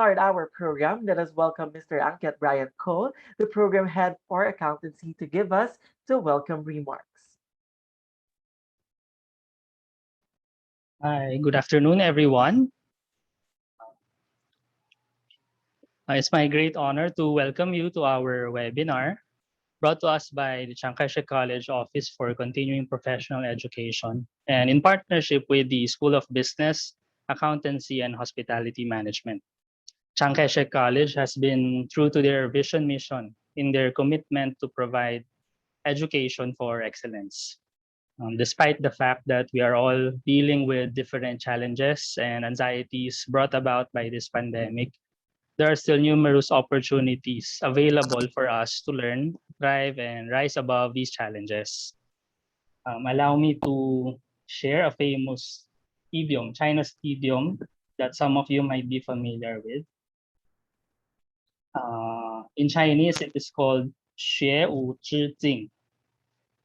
start our program, let us welcome Mr. Ankit Brian Cole, the program head for accountancy, to give us the welcome remarks. Hi, good afternoon, everyone. It's my great honor to welcome you to our webinar brought to us by the Chiang Kai-shek College Office for Continuing Professional Education and in partnership with the School of Business, Accountancy, and Hospitality Management. Chiang Kai-shek College has been true to their vision mission in their commitment to provide education for excellence. Despite the fact that we are all dealing with different challenges and anxieties brought about by this pandemic, there are still numerous opportunities available for us to learn, thrive, and rise above these challenges. Allow me to share a famous idiom, China's idiom, that some of you might be familiar with. In Chinese, it is called 学无止境,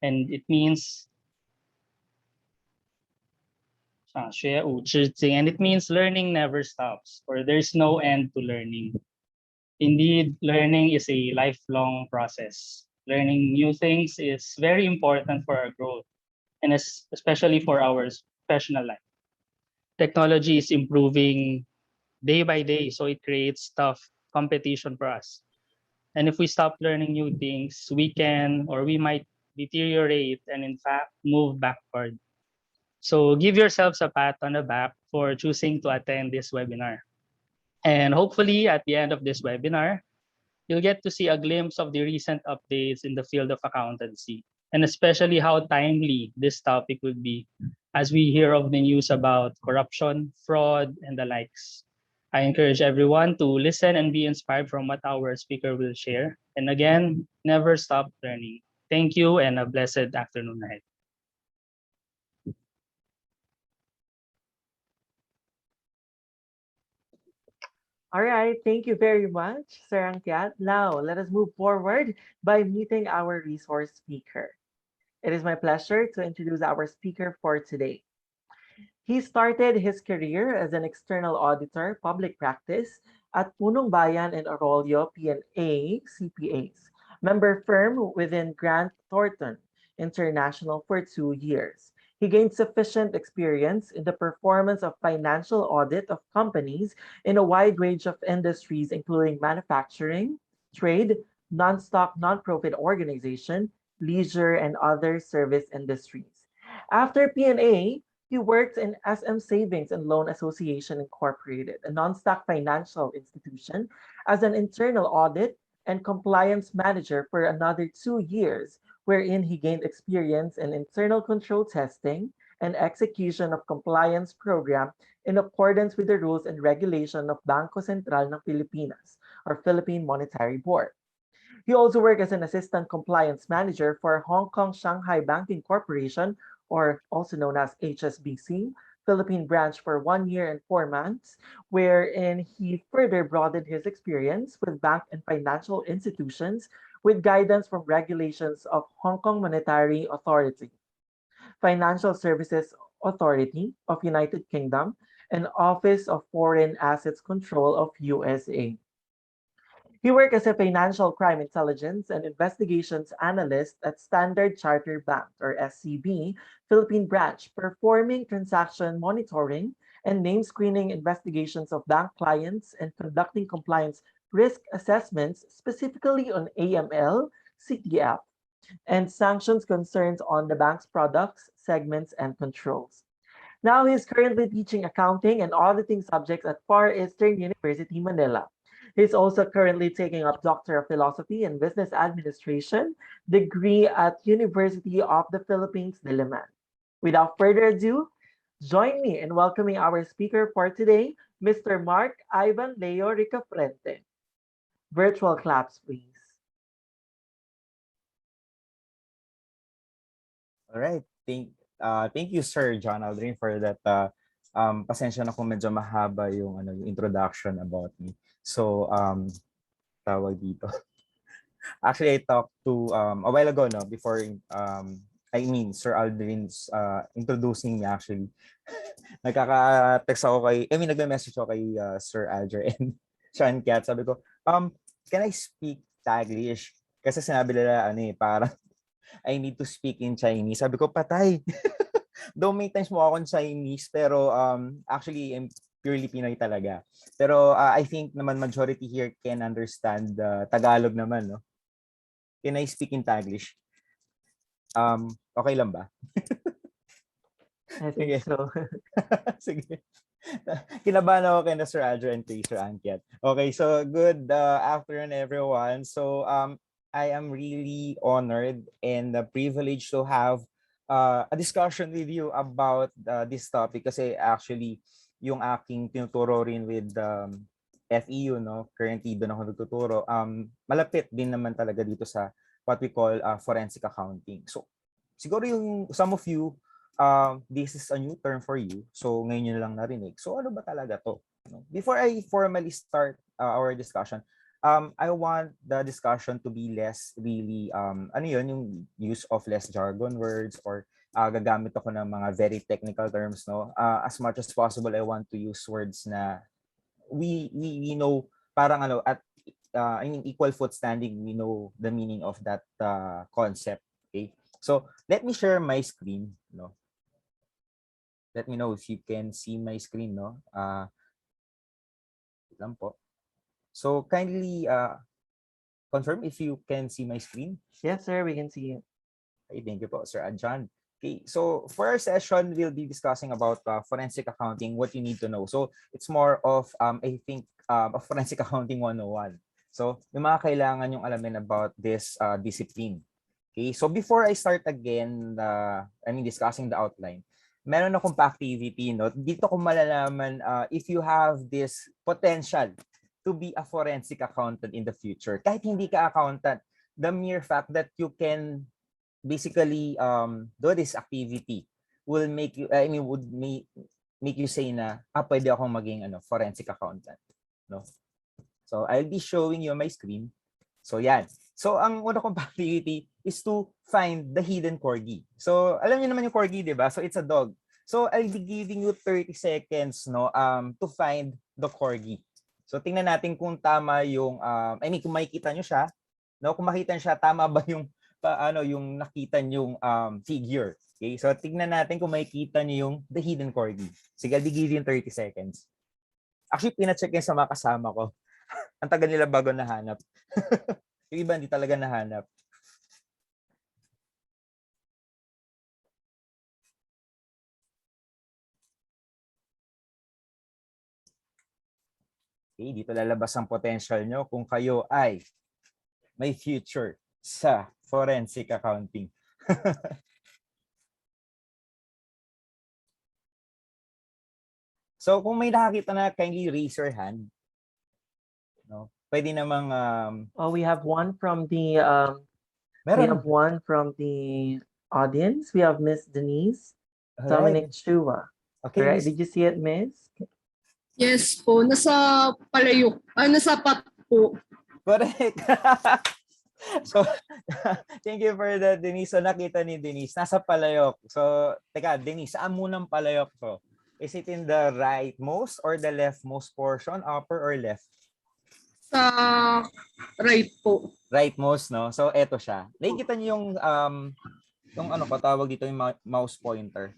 and it means 学无止境, and it means learning never stops, or there's no end to learning. Indeed, learning is a lifelong process. Learning new things is very important for our growth, and especially for our professional life. Technology is improving day by day, so it creates tough competition for us. And if we stop learning new things, we can or we might deteriorate and in fact move backward. So give yourselves a pat on the back for choosing to attend this webinar. And hopefully at the end of this webinar, you'll get to see a glimpse of the recent updates in the field of accountancy, and especially how timely this topic would be as we hear of the news about corruption, fraud, and the likes. I encourage everyone to listen and be inspired from what our speaker will share. And again, never stop learning. Thank you and a blessed afternoon ahead. All right, thank you very much, Sir Ankit. Now, let us move forward by meeting our resource speaker. It is my pleasure to introduce our speaker for today. He started his career as an external auditor, public practice at Punong Bayan and Arroyo P&A CPAs, member firm within Grant Thornton International for 2 years. He gained sufficient experience in the performance of financial audit of companies in a wide range of industries, including manufacturing, trade, non-stock, non-profit organization, leisure, and other service industries. After P&A, he worked in SM Savings and Loan Association Incorporated, a non-stock financial institution, as an internal audit and compliance manager for another 2 years, wherein he gained experience in internal control testing and execution of compliance program in accordance with the rules and regulation of Bangko Sentral ng Pilipinas, or Philippine Monetary Board. He also worked as an assistant compliance manager for Hong Kong Shanghai Banking Corporation, or also known as HSBC, Philippine branch for 1 year and 4 months, wherein he further broadened his experience with bank and financial institutions with guidance from regulations of Hong Kong Monetary Authority, Financial Services Authority of United Kingdom, and Office of Foreign Assets Control of USA. He worked as a financial crime intelligence and investigations analyst at Standard Chartered Bank, or SCB, Philippine branch, performing transaction monitoring and name screening investigations of bank clients and conducting compliance risk assessments specifically on AML, CTF, and sanctions concerns on the bank's products, segments, and controls. Now he's currently teaching accounting and auditing subjects at Far Eastern University, Manila. He's also currently taking up Doctor of Philosophy and Business Administration degree at University of the Philippines, Diliman. Without further ado, join me in welcoming our speaker for today, Mr. Mark Ivan Leo Ricafrente. Virtual claps, please. All right. Thank you, Sir John Aldrin, for that. Pasensya na kung medyo mahaba yung yung introduction about me. So, tawag dito. Actually, I talked to a while ago, no, before Sir Aldrin's introducing me actually. Nagkaka-text ako nagme-message ako kay Sir Aldrin. Sean Cat, sabi ko, can I speak Taglish? Kasi sinabi nila, parang, I need to speak in Chinese. Sabi ko, patay. Though may times mo akong Chinese, pero actually, I'm purely Pinoy talaga. Pero I think naman majority here can understand Tagalog naman, no? Can I speak in Taglish? Okay lang ba? I think Sige. so. Sige. Kinabahan ako kay na Sir Adjo and kay Sir Ankiat. Okay, so good afternoon everyone. So I am really honored and privileged to have a discussion with you about this topic kasi actually yung aking tinuturo rin with FEU, no? Currently doon ako nagtuturo. Malapit din naman talaga dito sa what we call forensic accounting. So siguro yung some of you this is a new term for you. So ngayon nyo lang narinig. So ano ba talaga to? Before I formally start our discussion, I want the discussion to be less really yung use of less jargon words or gagamit ako ng mga very technical terms, no? As much as possible I want to use words na we know parang at I mean equal foot standing, we know the meaning of that concept. Okay? So let me share my screen, no? Let me know if you can see my screen, no? Lang po. So kindly confirm if you can see my screen. Yes, sir, we can see it. Okay, thank you po, Sir Adjan. Okay, so for our session, we'll be discussing about forensic accounting, what you need to know. So it's more of, I think, a forensic accounting 101. So yung mga kailangan yung alamin about this discipline. Okay, so before I start again, discussing the outline, meron akong activity, no? Dito ko malalaman if you have this potential to be a forensic accountant in the future. Kahit hindi ka accountant, the mere fact that you can basically do this activity will make you, would make you say na, pwede akong maging forensic accountant, no? So I'll be showing you my screen. So yan. So ang una kong activity is to find the hidden corgi. So alam niyo naman yung corgi, 'di ba? So it's a dog. So I'll be giving you 30 seconds, no, to find the corgi. So tingnan natin kung tama yung kung makikita niyo siya, no? Kung makita niyo siya, tama ba yung yung nakita niyong figure. Okay? So tingnan natin kung makikita niyo yung the hidden corgi. Sige, I'll be giving 30 seconds. Actually, pina-check yan sa mga kasama ko. Ang tagal nila bago nahanap. Yung iba hindi talaga nahanap. Okay, dito lalabas ang potential nyo kung kayo ay may future sa forensic accounting. So kung may nakakita na, kindly raise your hand. No? Pwede namang We have one from the meron. audience. We have Miss Denise Alright. Dominic Chua. Okay, Right? Miss. Did you see it, Miss? Yes po, nasa palayok, nasa pat po. Correct. So, thank you for that, Denise. So, nakita ni Denise, nasa palayok. So, teka, Denise, saan munang palayok to? Is it in the rightmost or the leftmost portion, upper or left? Sa right po. Rightmost, no? So, eto siya. Nakikita niyo yung tawag dito, yung mouse pointer.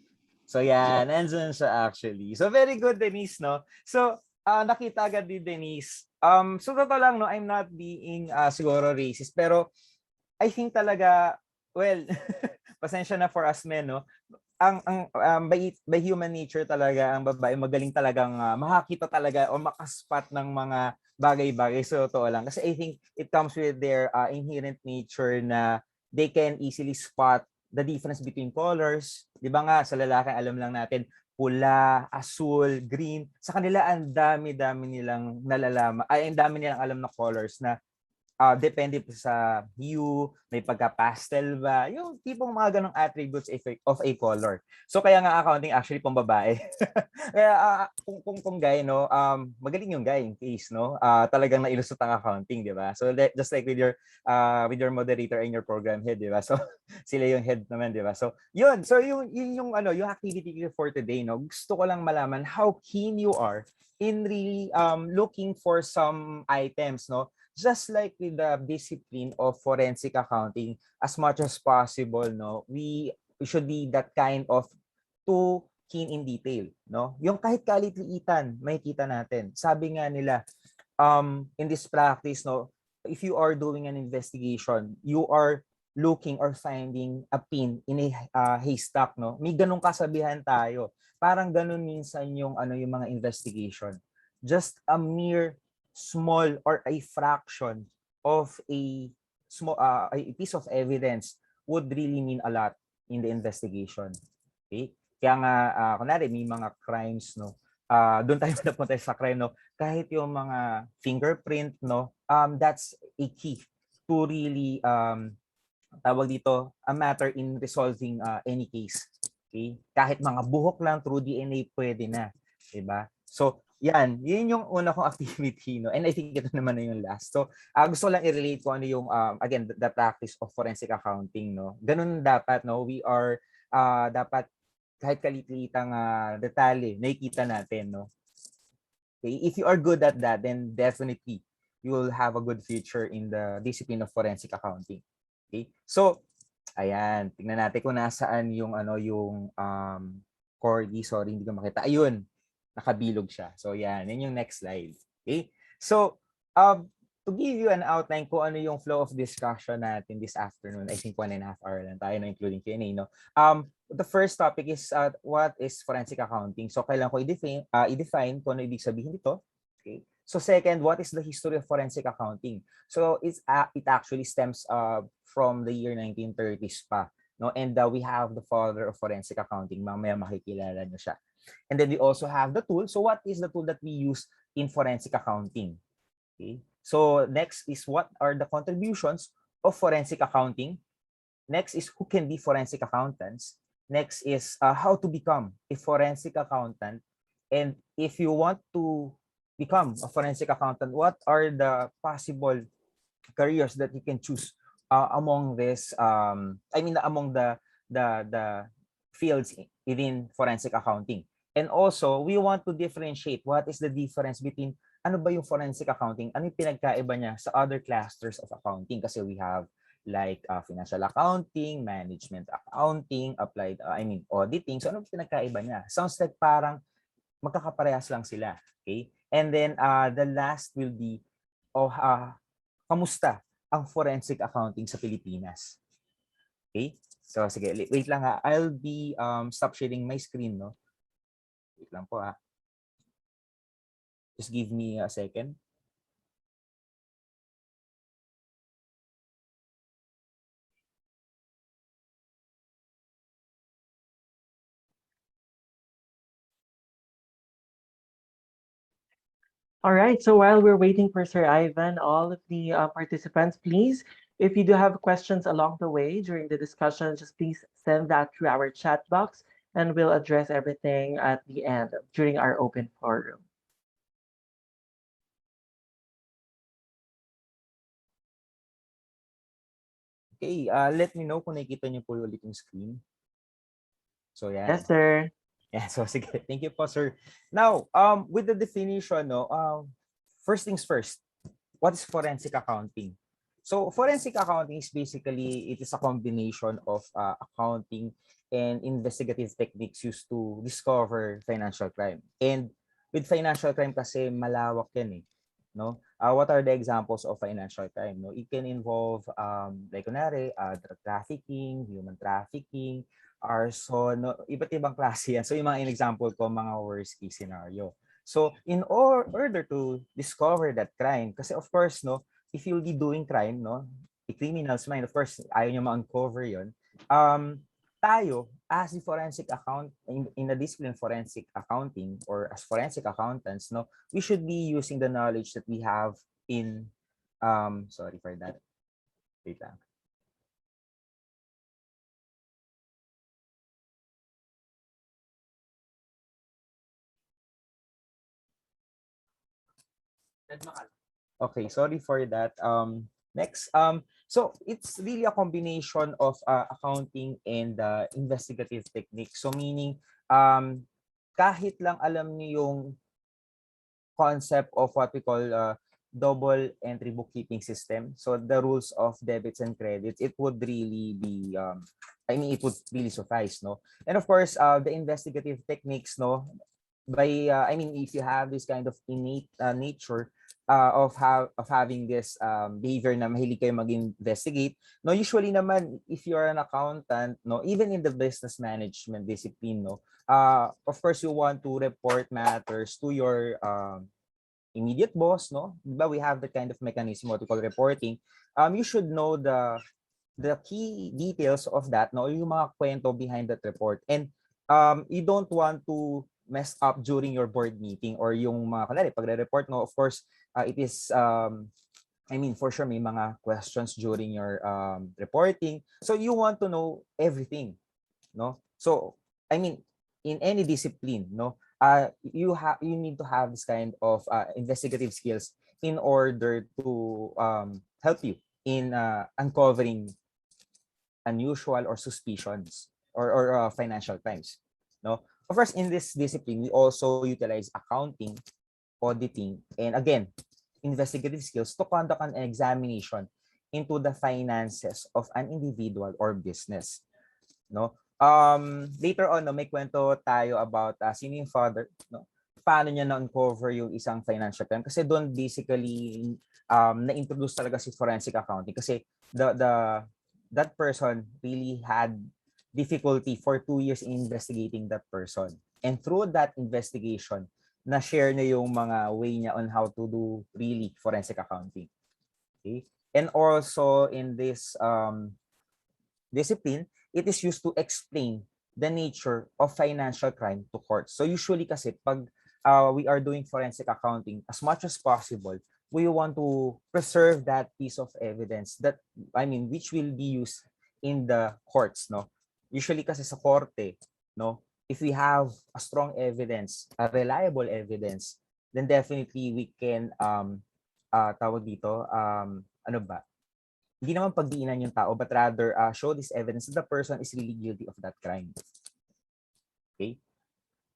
So, yan, nandun siya actually. So, very good, Denise, no? So, nakita agad ni Denise. So, totoo lang, no? I'm not being siguro racist, pero I think talaga, well, pasensya na for us men, no? By human nature talaga, ang babae magaling talagang makakita talaga o makaspot ng mga bagay-bagay. So, totoo lang. Kasi I think it comes with their inherent nature na they can easily spot the difference between colors. Di ba nga, sa lalaki, alam lang natin, pula, asul, green. Sa kanila, ang dami-dami nilang nalalaman, ang dami nilang alam na colors na depende po sa hue, may pagka-pastel ba, yung tipong mga ganong attributes of a color. So kaya nga accounting actually pambabae. Kaya kung guy, no, magaling yung guy in case, no, talagang nailusot ang accounting, di ba? So just like with your moderator and your program head, di ba? So sila yung head naman, di ba? So yun, yung yung activity for today, no, gusto ko lang malaman how keen you are in really looking for some items, no, just like with the discipline of forensic accounting, as much as possible, no, we should be that kind of too keen in detail, no? Yung kahit kalit-liitan, makikita natin. Sabi nga nila, in this practice, no, if you are doing an investigation, you are looking or finding a pin in a haystack, no? May ganung kasabihan tayo. Parang ganun minsan yung yung mga investigation. Just a mere small or a fraction of a small a piece of evidence would really mean a lot in the investigation. Okay? Kaya nga kunwari may mga crimes, no. Doon tayo napunta sa crime, no. Kahit yung mga fingerprint, no, that's a key to really tawag dito, a matter in resolving any case. Okay? Kahit mga buhok lang through DNA pwede na, 'di ba? So, yun yung una kong activity, no? And I think ito naman na yung last. So, gusto ko lang i-relate ko ano yung again the practice of forensic accounting, no. Ganun dapat, no. We are dapat kahit kalititang detalye nakikita natin, no. Okay? If you are good at that, then definitely you will have a good future in the discipline of forensic accounting. Okay? So, ayan, tingnan natin kung nasaan yung yung corgi. Sorry, hindi ko makita. Ayun, nakabilog siya. So, yan yung next slide. Okay? So, to give you an outline kung ano yung flow of discussion natin this afternoon, I think 1.5 hours lang tayo, no, including Q&A, no? The first topic is what is forensic accounting? So, kailangan ko i-define kung ano ibig sabihin nito. Okay? So, second, what is the history of forensic accounting? So, it actually stems from the year 1930s pa, no? And we have the father of forensic accounting. Mamaya makikilala nyo siya. And then we also have the tool. So what is the tool that we use in forensic accounting? Okay. So next is what are the contributions of forensic accounting? Next is who can be forensic accountants? Next is how to become a forensic accountant. And if you want to become a forensic accountant, what are the possible careers that you can choose among this among the fields within forensic accounting. And also, we want to differentiate what is the difference between ano ba yung forensic accounting, ano yung pinagkaiba niya sa other clusters of accounting, kasi we have like financial accounting, management accounting, applied auditing. So ano yung pinagkaiba niya? Sounds like parang magkakaparehas lang sila. Okay? And then the last will be kamusta ang forensic accounting sa Pilipinas? Okay? So sige, wait lang ha. I'll be stop sharing my screen, no. Wait lang po ha. Just give me a second. All right, so while we're waiting for Sir Ivan, all of the participants, please, if you do have questions along the way during the discussion, just please send that through our chat box and we'll address everything at the end during our open forum. Okay, let me know kung nakikita niyo po ulit yung screen. So yan. Yes, sir. Yeah, so sige. Thank you po, sir. Now, with the definition, no, first things first, what is forensic accounting? So forensic accounting is basically, it is a combination of accounting and investigative techniques used to discover financial crime. And with financial crime kasi malawak yan eh. No? What are the examples of financial crime? No? It can involve like kunwari, drug trafficking, human trafficking, arson, no? Iba't ibang klase yan. So yung mga example ko, mga worst case scenario. So in order to discover that crime, kasi of course, no, if you'll be doing crime, no, the criminal's mind, of course, ayaw nyo ma-uncover yun. Tayo, as the forensic in the discipline forensic accounting or as forensic accountants, no, we should be using the knowledge that we have in Sorry for that. Wait lang. Okay, sorry for that. Next, so it's really a combination of accounting and investigative techniques. So meaning, kahit lang alam niyo yung concept of what we call double entry bookkeeping system. So the rules of debits and credits, it would really be, I mean, it would really suffice, no? And of course, the investigative techniques, no, by I mean, if you have this kind of innate nature of having this behavior na mahilig kayo mag-investigate, no, usually naman if you're an accountant, no, even in the business management discipline, no, of course you want to report matters to your immediate boss, no, but we have the kind of mechanism what we call reporting. You should know the key details of that, no, yung mga kwento behind that report, and you don't want to mess up during your board meeting or yung mga kanari pagre-report, no, of course it is I mean, for sure may mga questions during your reporting, so you want to know everything, no? So I mean, in any discipline, no, you need to have this kind of investigative skills in order to help you in uncovering unusual or suspicions or financial crimes, no? Of course, in this discipline, we also utilize accounting, auditing, and again, investigative skills to conduct an examination into the finances of an individual or business, no? Later on, no, may kwento tayo about sino yung father, no? Paano niya na-uncover yung isang financial crime, kasi doon basically na-introduce talaga si forensic accounting, kasi that person really had difficulty for 2 years in investigating that person. And through that investigation, na-share niya yung mga way niya on how to do really forensic accounting. Okay? And also in this discipline, it is used to explain the nature of financial crime to courts. So usually kasi pag we are doing forensic accounting, as much as possible, we want to preserve that piece of evidence that, I mean, which will be used in the courts, no? Usually kasi sa korte, no, if we have a strong evidence, a reliable evidence, then definitely we can tawag dito, ano ba? Hindi naman pagdiinan yung tao, but rather show this evidence that the person is really guilty of that crime. Okay?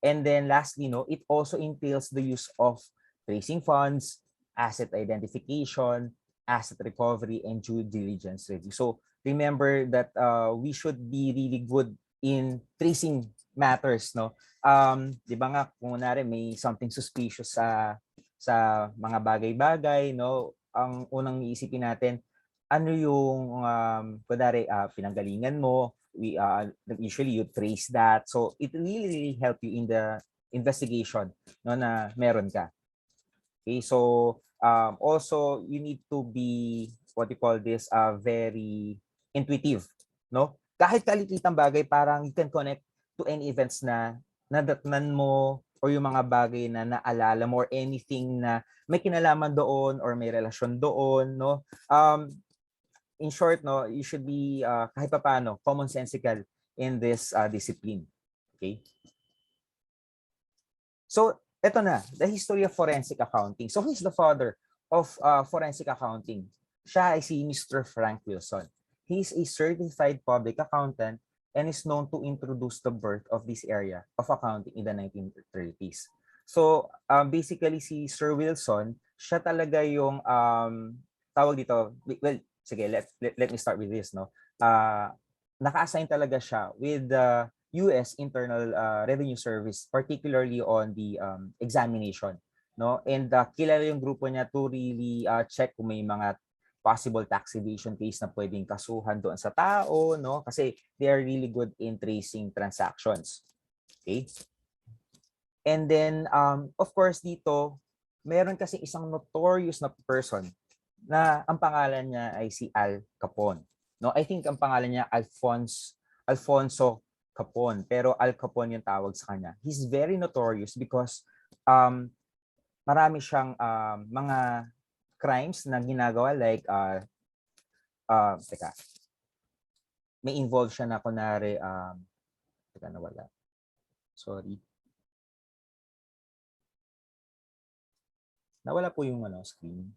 And then lastly, no, it also entails the use of tracing funds, asset identification, asset recovery, and due diligence review. So remember that we should be really good in tracing matters, no? Di ba nga, kung kunwari may something suspicious sa mga bagay-bagay, no? Ang unang iisipin natin, ano yung kunwari pinanggalingan mo, we usually you trace that, so it really help you in the investigation, no, na meron ka. Okay, so also you need to be what you call this very intuitive, no? Kahit kalititang bagay, parang you can connect to any events na nadatnan mo or yung mga bagay na naalala mo or anything na may kinalaman doon or may relasyon doon, no? In short, no, you should be kahit papaano commonsensical in this discipline. Okay? So, eto na, the history of forensic accounting. So, who is the father of forensic accounting? Siya ay si Mr. Frank Wilson. He is a certified public accountant and is known to introduce the birth of this area of accounting in the 1930s. So, basically, si Sir Wilson, siya talaga yung tawag dito, well, sige, let me start with this, no? Naka-assign talaga siya with the US Internal Revenue Service, particularly on the examination, no? And kilala yung grupo niya to really check kung may mga possible tax evasion case na pwedeng kasuhan doon sa tao, no? Kasi they are really good in tracing transactions. Okay? And then of course dito, meron kasi isang notorious na person na ang pangalan niya ay si Al Capone. No, I think ang pangalan niya Alfonso Capone, pero Al Capone yung tawag sa kanya. He's very notorious because marami siyang mga crimes na ginagawa like teka, may involved siya na kunwari teka, nawala. Sorry. Nawala po yung screen.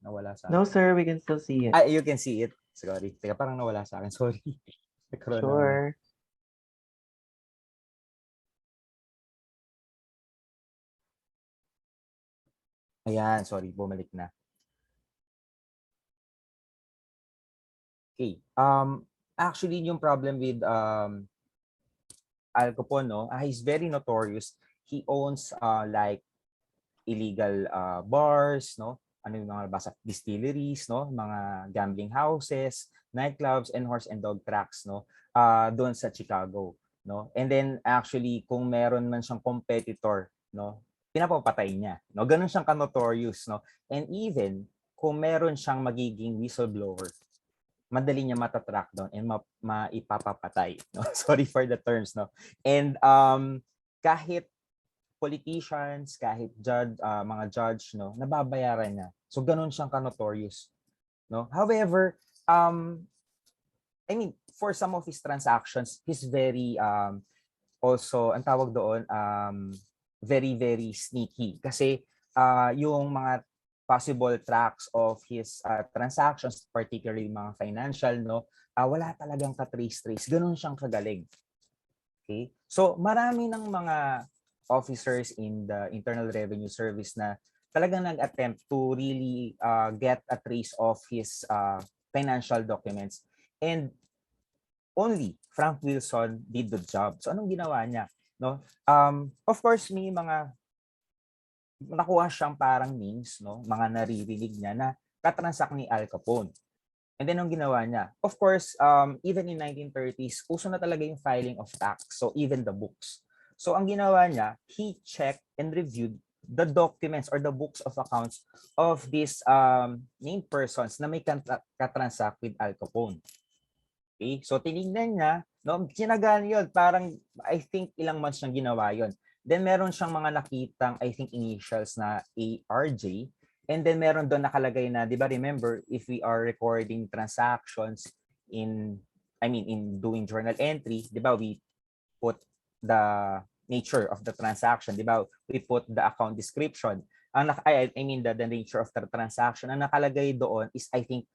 Nawala sa No, akin. sir, we can still see it. You can see it. Sorry. Teka, parang nawala sa akin. Sorry. Nagkaroon ng- Sure. Ayan, sorry. Bumalik na. Okay. Actually, yung problem with Al Capone, no, he's very notorious. He owns like illegal bars, no? Ano yung mga basa, distilleries, no? Mga gambling houses, nightclubs, and horse and dog tracks, no? Doon sa Chicago, no? And then actually, kung meron man siyang competitor, no? Pinapapatay niya, no? Ganun siyang ka-notorious, no? And even kung meron siyang magiging whistleblower, madali niya matatrack down and maipapapatay, no? Sorry for the terms, no? And kahit politicians, kahit judge, mga judge, no, nababayaran niya. So ganun siyang ka-notorious, no? However, I mean, for some of his transactions, he's very also, ang tawag doon, very very sneaky kasi yung mga possible tracks of his transactions, particularly mga financial, no, wala talagang ka-trace-trace. Ganun siyang kagaling. Okay? So marami ng mga officers in the Internal Revenue Service na talagang nag-attempt to really get a trace of his financial documents, and only Frank Wilson did the job. So anong ginawa niya, no? Of course, may mga nakuha siyang parang names, no, mga naririnig niya na katransak ni Al Capone. And then ang ginawa niya, of course, even in 1930s, uso na talaga yung filing of tax. So even the books. So ang ginawa niya, he checked and reviewed the documents or the books of accounts of these named persons na may katransact with Al Capone. Okay? So tinignan niya, no, sinagaan yun, parang I think ilang months niyang ginawa yun. Then meron siyang mga nakitang, I think, initials na ARJ. And then meron doon nakalagay na, di ba, remember, if we are recording transactions in doing journal entry, di ba, we put the nature of the transaction, di ba? We put the account description. The nature of the transaction. Ang nakalagay doon is, I think,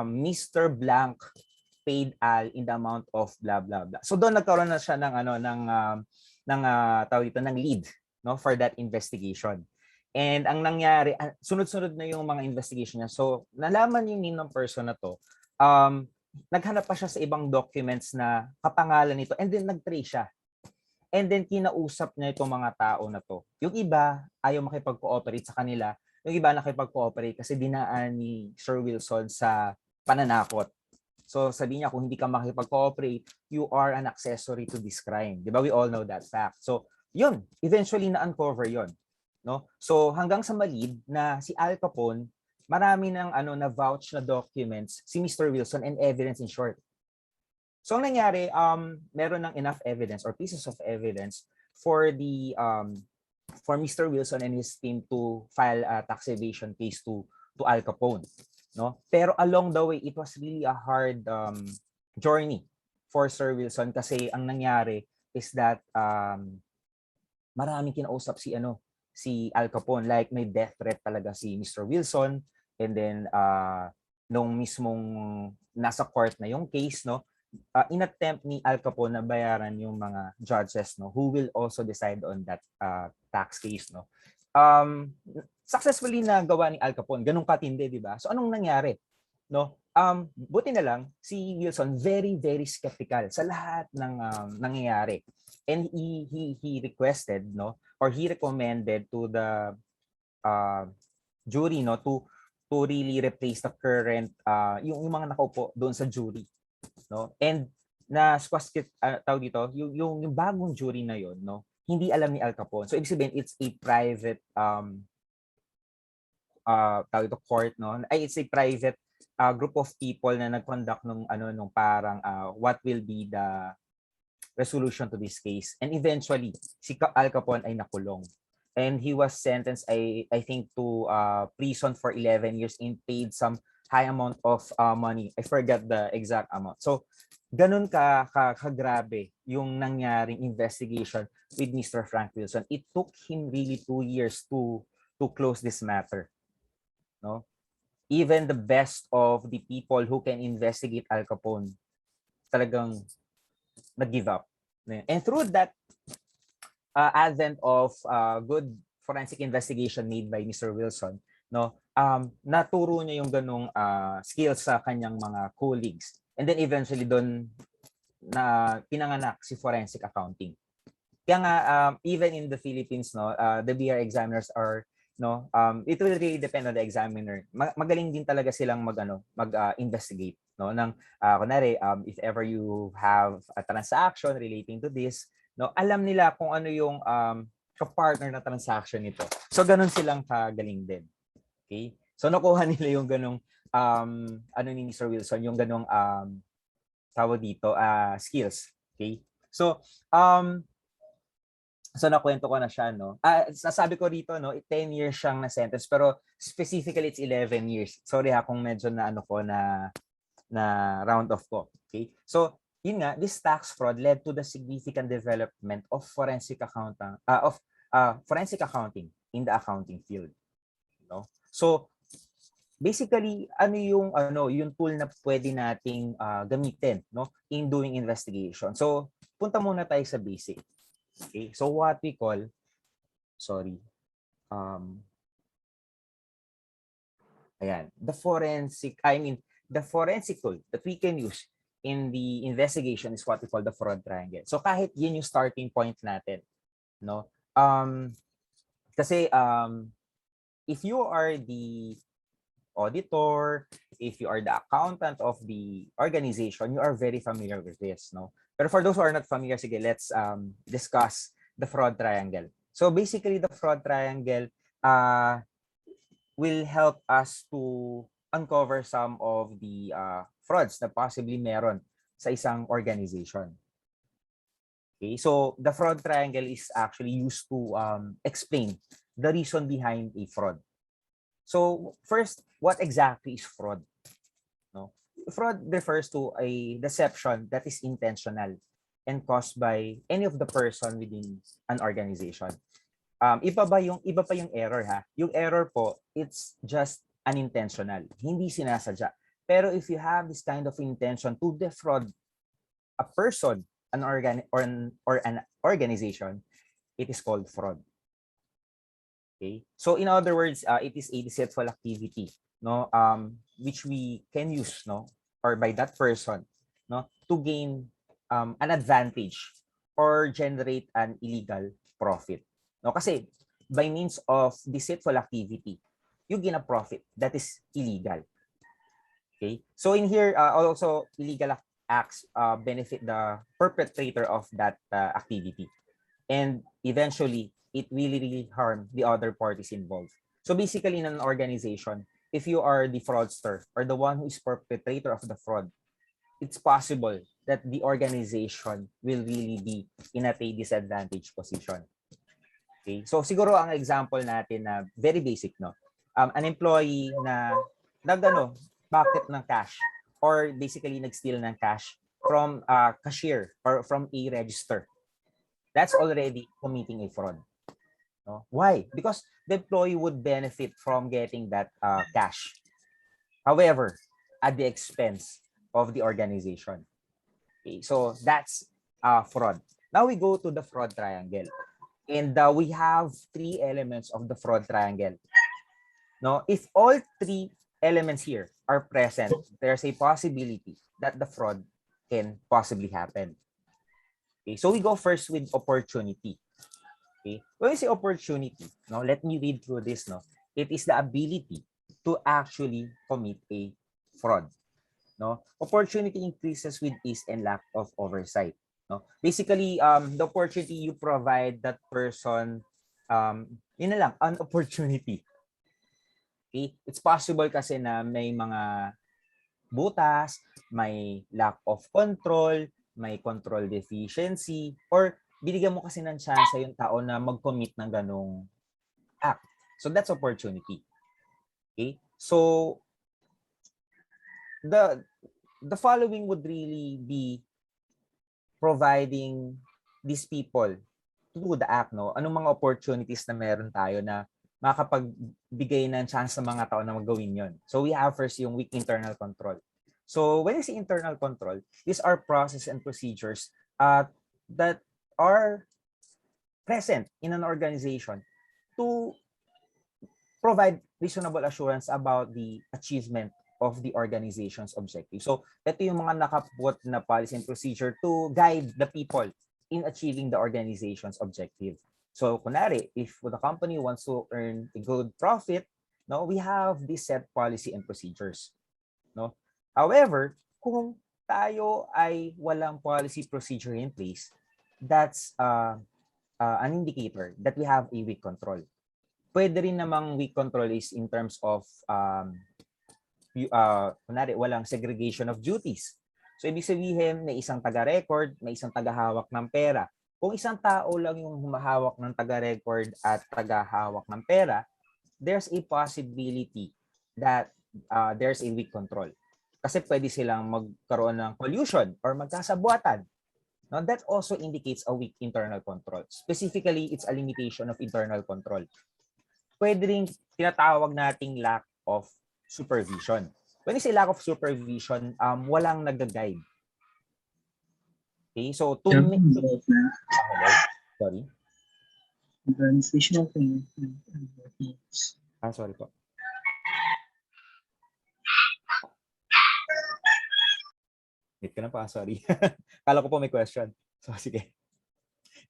Mr. Blank paid Al in the amount of blah blah blah. So doon nagkaroon na siya ng tawag dito, ng lead, no, for that investigation. And ang nangyari, sunod-sunod na yung mga investigation niya. So nalaman yung name ng person na to. Naghanap pa siya sa ibang documents na kapangalan nito, and then nag-trace siya. And then kinausap niya itong mga tao na to. Yung iba ayaw makipag-cooperate sa kanila. Yung iba nakipag-cooperate kasi dinaan ni Sir Wilson sa pananakot. So sabi niya, kung hindi ka makipag-cooperate, you are an accessory to this crime. Di ba? We all know that fact. So yun, eventually na-uncover yun. No? So hanggang sa malid na si Al Capone, marami ng na vouch na documents si Mr. Wilson and evidence in short. So ang nangyari, meron ng enough evidence or pieces of evidence for the for Mr. Wilson and his team to file a tax evasion case to Al Capone. No? Pero along the way, it was really a hard journey for Sir Wilson kasi ang nangyari is that maraming kinausap si Al Capone, like may death threat talaga si Mr. Wilson, and then nung mismong nasa court na yung case, no, inattempt ni Al Capone na bayaran yung mga judges, no, who will also decide on that tax case, no. Successfully na gawa ni Al Capone, ganun katindi, di ba? So anong nangyari, no? Buti na lang si Wilson very very skeptical sa lahat ng nangyayari, and he requested, no, or he recommended to the jury, no, to really replace the current yung mga nakaupo doon sa jury, no, and na tawag dito, yung bagong jury na yon, no, hindi alam ni Al Capone. So ibig sabihin, it's a private tawag ito, court, no, it's a private group of people na nag-conduct nung parang what will be the resolution to this case, and eventually si Al Capone ay nakulong. and he was sentenced, I think, to prison for 11 years and paid some high amount of money. I forgot the exact amount. So ganun kagrabe yung nangyaring investigation with Mr. Frank Wilson. It took him really 2 years to close this matter. No? Even the best of the people who can investigate Al Capone talagang nag-give up. And through that advent of good forensic investigation made by Mr. Wilson, no, naturo niya yung ganong skills sa kanyang mga colleagues. And then eventually doon na pinanganak si forensic accounting. Kaya nga even in the Philippines, no, the BR examiners are, no, it will really depend on the examiner. Magaling din talaga silang mag-investigate, no, ng kunwari if ever you have a transaction relating to this, no, alam nila kung ano yung ka-partner na transaction nito. So ganun silang kagaling din. Okay? So nakuha nila yung ganong ano ni Mr. Wilson, yung ganong tawag dito skills. Okay? So so nakwento ko na siya, no. Sasabi ko rito, no, 10 years siyang na sentence, pero specifically it's 11 years. Sorry ha kung medyo na na round off ko. Okay? So yun nga, this tax fraud led to the significant development of forensic accounting in the accounting field. No? So basically, yung tool na pwede nating gamitin, no, in doing investigation. So punta muna tayo sa basic. Okay? So what we call, the forensic tool that we can use in the investigation is what we call the fraud triangle. So kahit yun yung starting point natin, no? Kasi if you are the auditor, if you are the accountant of the organization, you are very familiar with this, no? Pero for those who are not familiar, sige, let's discuss the fraud triangle. So basically, the fraud triangle will help us to uncover some of the frauds na possibly meron sa isang organization. Okay, so the fraud triangle is actually used to explain the reason behind a fraud. So first, what exactly is fraud? No? Fraud refers to a deception that is intentional and caused by any of the person within an organization. Iba pa yung error ha. Yung error po, it's just unintentional. Hindi sinasadya. Pero if you have this kind of intention to defraud a person, an organization, it is called fraud. Okay? So in other words, it is a deceitful activity, no, which we can use, no, or by that person, no, to gain an advantage or generate an illegal profit. No, kasi by means of deceitful activity, you gain a profit that is illegal. Okay? So in here, also illegal acts benefit the perpetrator of that activity, and eventually it will really harm the other parties involved. So basically, in an organization, if you are the fraudster or the one who is perpetrator of the fraud, it's possible that the organization will really be in a disadvantaged position. Okay? So siguro ang example natin na very basic, no? An employee na bucket ng cash or basically nag-steal ng cash from a cashier or from a register. That's already committing a fraud. No? Why? Because the employee would benefit from getting that cash. However, at the expense of the organization. Okay, so that's fraud. Now we go to the fraud triangle. And we have 3 elements of the fraud triangle. No, if all 3 elements here are present, there's a possibility that the fraud can possibly happen. Okay, so we go first with opportunity. Okay, when we say opportunity, no, let me read through this. No, it is the ability to actually commit a fraud. No, opportunity increases with ease and lack of oversight. No, basically, the opportunity you provide that person, yun na lang, an opportunity. Okay, it's possible kasi na may mga butas, may lack of control, may control deficiency, or binigyan mo kasi ng chance yung tao na mag-commit ng ganong act. So that's opportunity. Okay? So the following would really be providing these people to do the act, no? Anong mga opportunities na meron tayo na makapagbigay ng chance sa mga tao na magawin yon. So we have first yung weak internal control. So when I say internal control, these are process and procedures that are present in an organization to provide reasonable assurance about the achievement of the organization's objective. So ito yung mga nakaput na policy and procedure to guide the people in achieving the organization's objective. So kunwari, if the company wants to earn a good profit, no, we have this set policy and procedures. No? However, kung tayo ay walang policy procedure in place, that's an indicator that we have a weak control. Pwede rin namang weak control is in terms of kunwari, walang segregation of duties. So, ibig sabihin, may isang taga-record, may isang taga-hawak ng pera. Kung isang tao lang yung humahawak ng taga-record at taga-hawak ng pera, there's a possibility that there's a weak control. Kasi pwede silang magkaroon ng collusion or magkasabuatan. Now, that also indicates a weak internal control. Specifically, it's a limitation of internal control. Pwede rin tinatawag nating lack of supervision. When you say lack of supervision, walang nag-guide. Okay, so to sorry. Organizational thing. Sorry po. Wait ka na pa, sorry. Kala ko po may question. So, sige.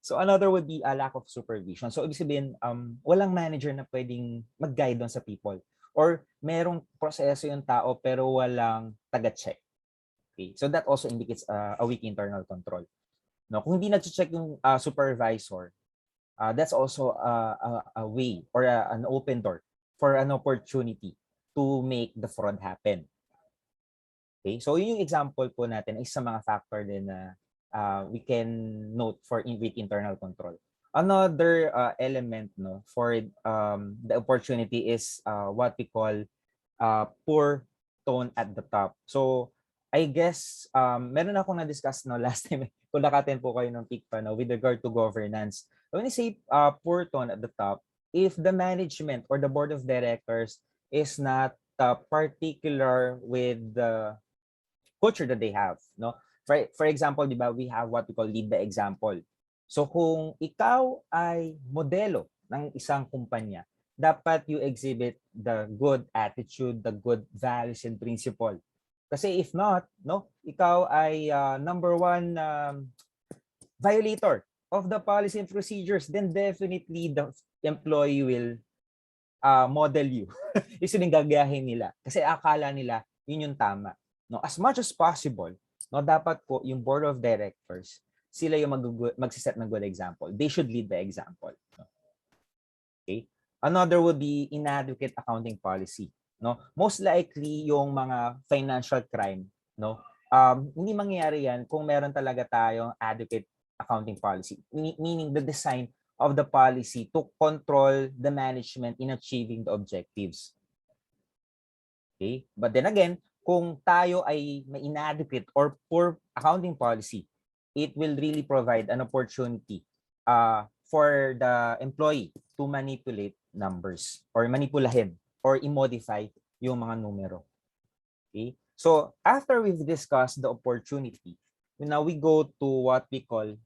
So, another would be a lack of supervision. So, ibig sabihin, walang manager na pwedeng mag-guide doon sa people. Or merong proseso yung tao pero walang taga-check. Okay? So, that also indicates a weak internal control. No? Kung hindi nag-check yung supervisor, that's also a way or an open door for an opportunity to make the fraud happen. Okay, so yung example po natin is sa mga factor din na we can note for weak internal control. Another element, no, for the opportunity is what we call poor tone at the top. So I guess meron akong na-discuss no last time kung nakaten po kayo ng PICPA no, with regard to governance. When you say poor tone at the top, if the management or the board of directors is not particular with the culture that they have, no? For example, di ba, we have what we call lead by example. So kung ikaw ay modelo ng isang kumpanya, dapat you exhibit the good attitude, the good values and principle. Kasi if not, no, ikaw ay number one violator of the policy and procedures, then definitely the employee will model you. Isa din gagayahin nila. Kasi akala nila yun yung tama. No, as much as possible, no, dapat po yung board of directors, sila yung magsiset ng good example. They should lead by example. Okay? Another would be inadequate accounting policy. No? Most likely yung mga financial crime, no? Hindi mangyayari yan kung meron talaga tayong adequate accounting policy. Meaning the design of the policy to control the management in achieving the objectives. Okay? But then again, kung tayo ay may inadequate or poor accounting policy, it will really provide an opportunity for the employee to manipulate numbers or manipulahin or i-modify yung mga numero. Okay? So, after we've discussed the opportunity, now we go to what we call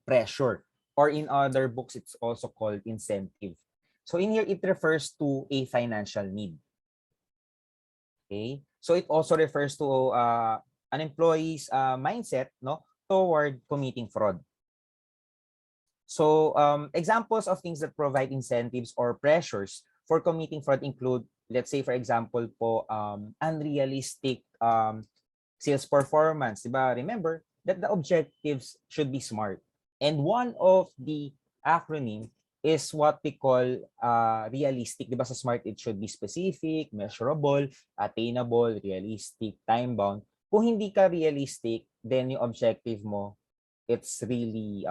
pressure, or in other books, it's also called incentive. So, in here, it refers to a financial need. Okay? So, it also refers to an employee's mindset, no, toward committing fraud. So, examples of things that provide incentives or pressures for committing fraud include, let's say, for example, po, unrealistic sales performance. Diba? Remember that the objectives should be SMART. And one of the acronym is what we call realistic. Diba sa SMART, it should be specific, measurable, attainable, realistic, time-bound. Kung hindi ka realistic, then yung objective mo it's really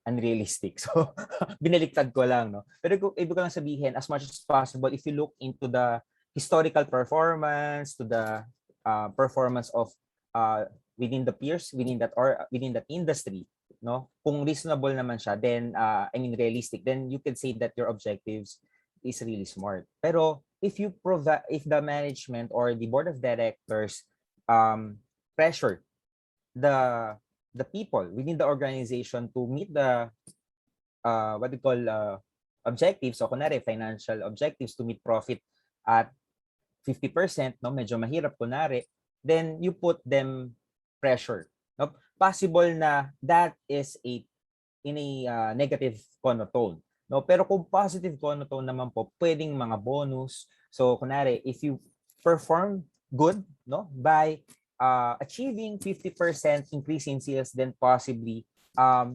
unrealistic. So binaliktad ko lang, no. Pero kung ibig ko lang sabihin, as much as possible, if you look into the historical performance, to the performance of within the peers, within that or within that industry, no, kung reasonable naman siya, then I mean realistic, then you can say that your objectives is really smart. Pero if you provide, if the management or the board of directors pressure the people within the organization to meet the what we call objectives, so kunwari financial objectives, to meet profit at 50%, no, medyo mahirap kunwari, then you put them pressure, no. Possible na that is a in a negative connotation, no. Pero kung positive connotation naman po, pwedeng mga bonus. So kunwari, if you perform good, no, by achieving 50% increase in sales, then possibly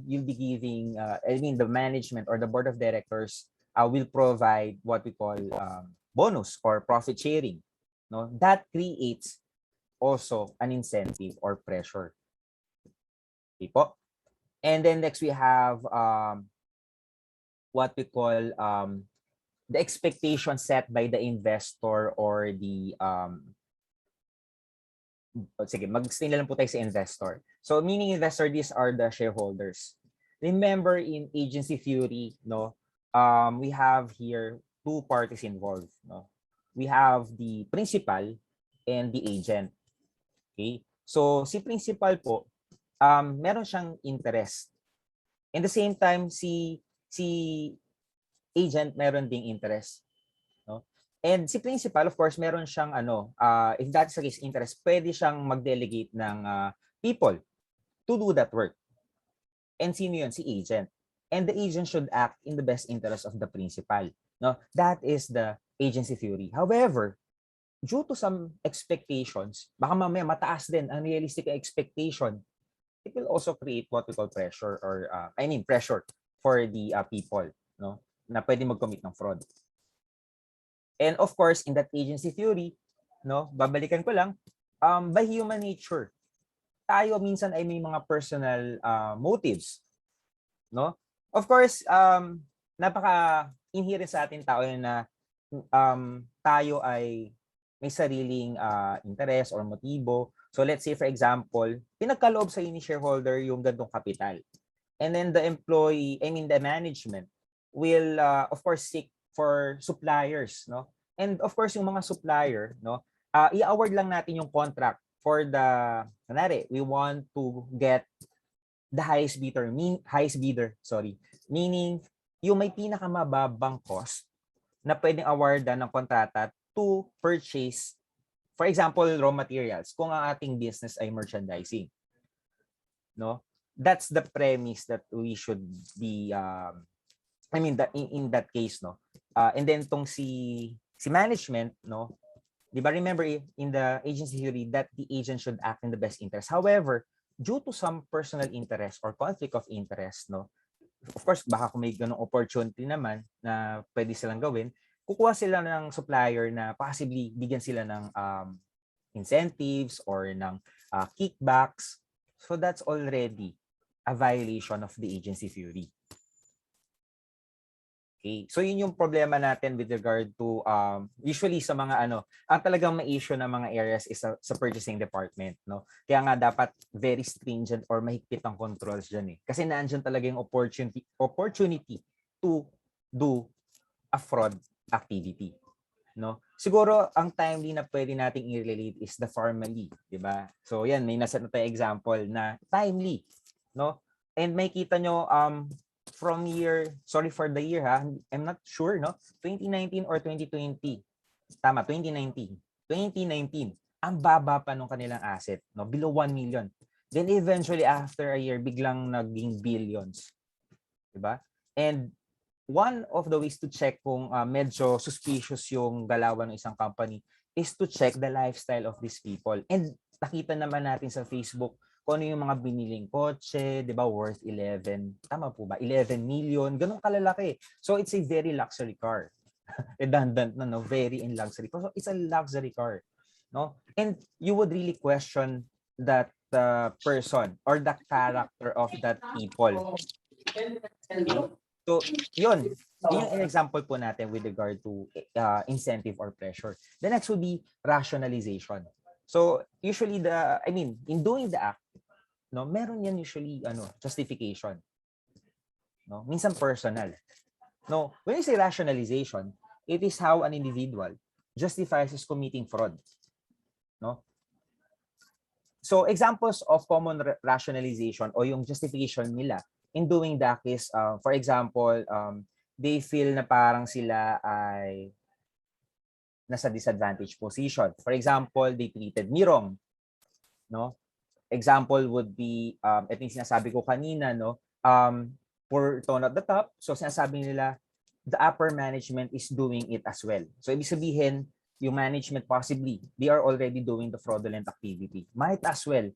you'll be giving I mean the management or the board of directors will provide what we call bonus or profit sharing, no. That creates also an incentive or pressure. Okay po. And then next we have what we call the expectation set by the investor or the sige, mag-stay na lang po tayo sa investor. So meaning investor, these are the shareholders. Remember in agency theory, no, we have here two parties involved, no. We have the principal and the agent. Okay? So si principal po, meron siyang interest. In the same time, si agent meron ding interest, no? And si principal, of course, meron siyang if that's the case, interest, pwede siyang mag-delegate ng people to do that work. And sino yun? Si agent. And the agent should act in the best interest of the principal, no? That is the agency theory. However, due to some expectations, baka mamaya mataas din ang realistic expectation, it will also create what we call pressure or pressure for the people, no, na pwede mag-commit ng fraud. And of course, in that agency theory, no, babalikan ko lang, by human nature, tayo minsan ay may mga personal motives, no. Of course, napaka inherent sa atin tao na tayo ay may sariling interest or motibo. So let's say for example, pinagkaloob sa ni shareholder yung gantong kapital. And then the employee, the management will of course seek for suppliers, no? And of course yung mga supplier, no, i-award lang natin yung contract for the kunwari, we want to get the highest bidder, meaning yung may pinakamababang cost na pwedeng awardan ng kontrata to purchase, for example, raw materials, kung ang ating business ay merchandising, no. That's the premise that we should be in that case, no. And then tong si management, no, di ba, remember in the agency theory that the agent should act in the best interest. However, due to some personal interest or conflict of interest, no, of course baka kung may ganong opportunity naman na pwede silang gawin, kukuha sila ng supplier na possibly bigyan sila ng incentives or ng kickbacks. So that's already a violation of the agency theory. Okay, so yun yung problema natin with regard to usually sa mga ang talagang may issue na mga areas is sa purchasing department, no. Kaya nga dapat very stringent or mahigpit ang controls diyan kasi nandiyan talaga yung opportunity to do a fraud activity, no. Siguro ang timely na pwede nating i-relate is the formally, di ba? So yan, may nasa na tayo example na timely, no. And may kita nyo from sorry for the year I'm not sure, no, 2019 or 2020. Tama, 2019. Ang baba pa nung kanilang asset, no, below 1 million. Then eventually after a year biglang naging billions. Di ba? And one of the ways to check kung medyo suspicious yung galawan ng isang company is to check the lifestyle of these people. And nakita naman natin sa Facebook kung ano yung mga biniling kotse, di ba, worth 11, tama po ba? 11 million, ganun kalalaki. So it's a very luxury car. Redundant na, no? Very in luxury. So it's a luxury car, no? And you would really question that person or the character of that people. Okay? So, yun. Yun yung example po natin with regard to incentive or pressure. The next would be rationalization. So, usually in doing the act, no, meron yan usually justification. No? Minsan personal. No, when you say rationalization, it is how an individual justifies his committing fraud. No? So examples of common rationalization o yung justification nila in doing that is, for example, they feel na parang sila ay nasa disadvantaged position. For example, they treated me wrong. No? Example would be, ito yung sinasabi ko kanina, no? Poor tone at the top. So sinasabi nila, the upper management is doing it as well. So ibig sabihin, yung management possibly, they are already doing the fraudulent activity. Might as well.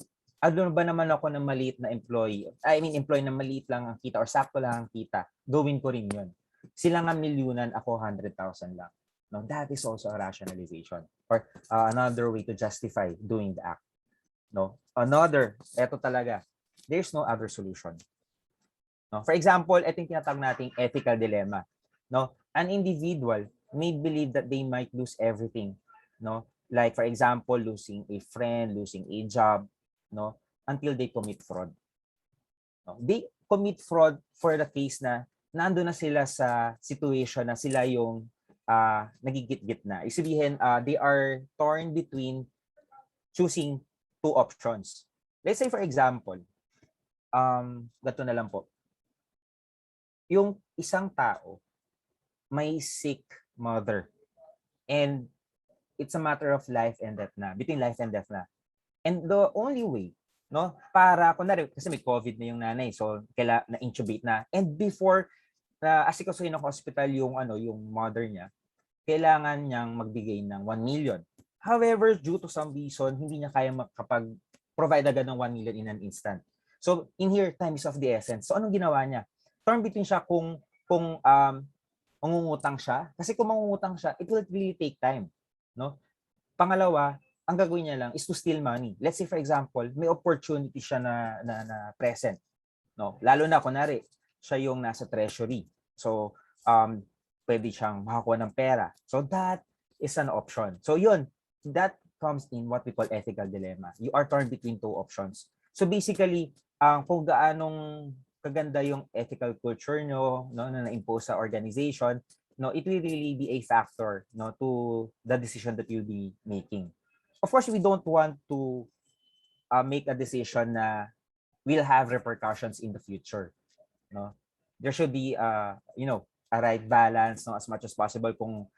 Ano ba naman ako ng maliit na employee? Employee na maliit lang ang kita or sakto lang ang kita. Gawin ko rin yun. Sila nga milyunan, ako 100,000 lang. No, that is also a rationalization or another way to justify doing the act. No, eto talaga. There's no other solution. No, for example, ito yung tinatawag nating ethical dilemma. No, an individual may believe that they might lose everything, no? Like for example, losing a friend, losing a job, no? Until they commit fraud. No? They commit fraud for the case na nandoon na sila sa situation na sila yung nagigit-git na. Ibig sabihin, they are torn between choosing two options. Let's say for example, gato na lang po. Yung isang tao may sick mother. And it's a matter of life and death na. Between life and death na. And the only way, no, para, kunwari, kasi may COVID na yung nanay, so na-intubate na. And before na asikasuhin ng hospital yung mother niya, kailangan niyang magbigay ng 1 million. However, due to some reason, hindi niya kaya makapag-provide agad ng 1 million in an instant. So, in here, time is of the essence. So, anong ginawa niya? Torn between siya kung mangungutang siya. Kasi kung mangungutang siya, it will really take time. No? Pangalawa, ang gagawin niya lang is to steal money. Let's say, for example, may opportunity siya na present. No? Lalo na, kunwari, siya yung nasa treasury. So, pwede siyang makakuha ng pera. So, that is an option. So, yun, that comes in what we call ethical dilemma. You are torn between two options. So, basically, kung gaanong kaganda yung ethical culture nyo, no, na na-impose sa organization, no, it will really be a factor, no, to the decision that you'll be making. Of course, we don't want to make a decision na will have repercussions in the future. No? There should be, a right balance, no, as much as possible kung,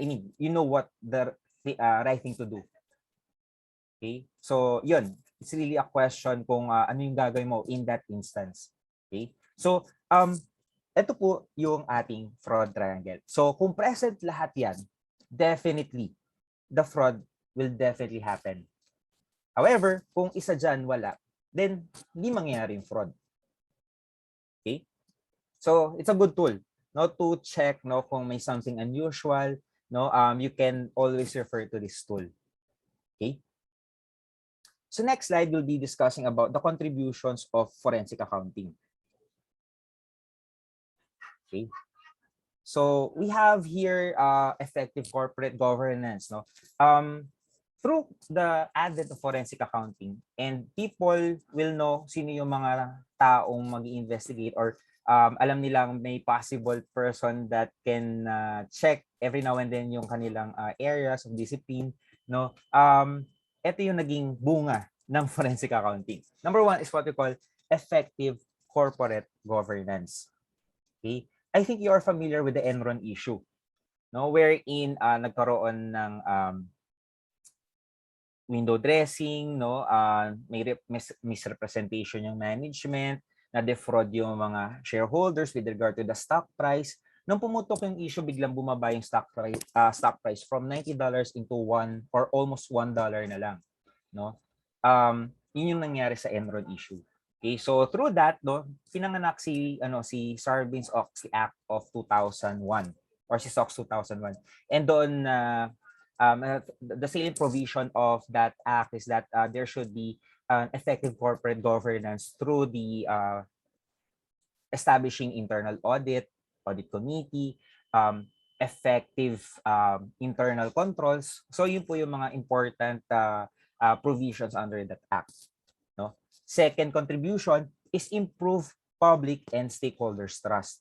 you know what the right thing to do. Okay? So, yun. It's really a question kung ano yung gagawin mo in that instance. Okay? So, ito po yung ating fraud triangle. So, kung present lahat yan, definitely, the fraud will definitely happen. However, kung isa dyan wala, then hindi mangyayari yung fraud. Okay? So, it's a good tool, no, to check, no, kung may something unusual, no, you can always refer to this tool. Okay? So, next slide, we'll be discussing about the contributions of forensic accounting. Okay. So we have here effective corporate governance, no? Through the advent of forensic accounting, and people will know sino yung mga taong mag-investigate or alam nilang may possible person that can check every now and then yung kanilang areas of discipline, no? Ito yung naging bunga ng forensic accounting. Number one is what we call effective corporate governance. Okay? I think you are familiar with the Enron issue, no, wherein nagkaroon ng window dressing, no, may misrepresentation yung management, na defraud yung mga shareholders with regard to the stock price. Nung pumutok yung issue, biglang bumaba yung stock price from $90 into $1 or almost $1 na lang, no. Yun yung nangyari sa Enron issue. Okay, so through that, no, pinanganak si Sarbanes-Oxley Act of 2001 or si SOX 2001. And doon the salient provision of that act is that there should be effective corporate governance through the establishing internal audit committee, effective internal controls. So yun po yung mga important provisions under that act. No? Second contribution is improve public and stakeholders trust.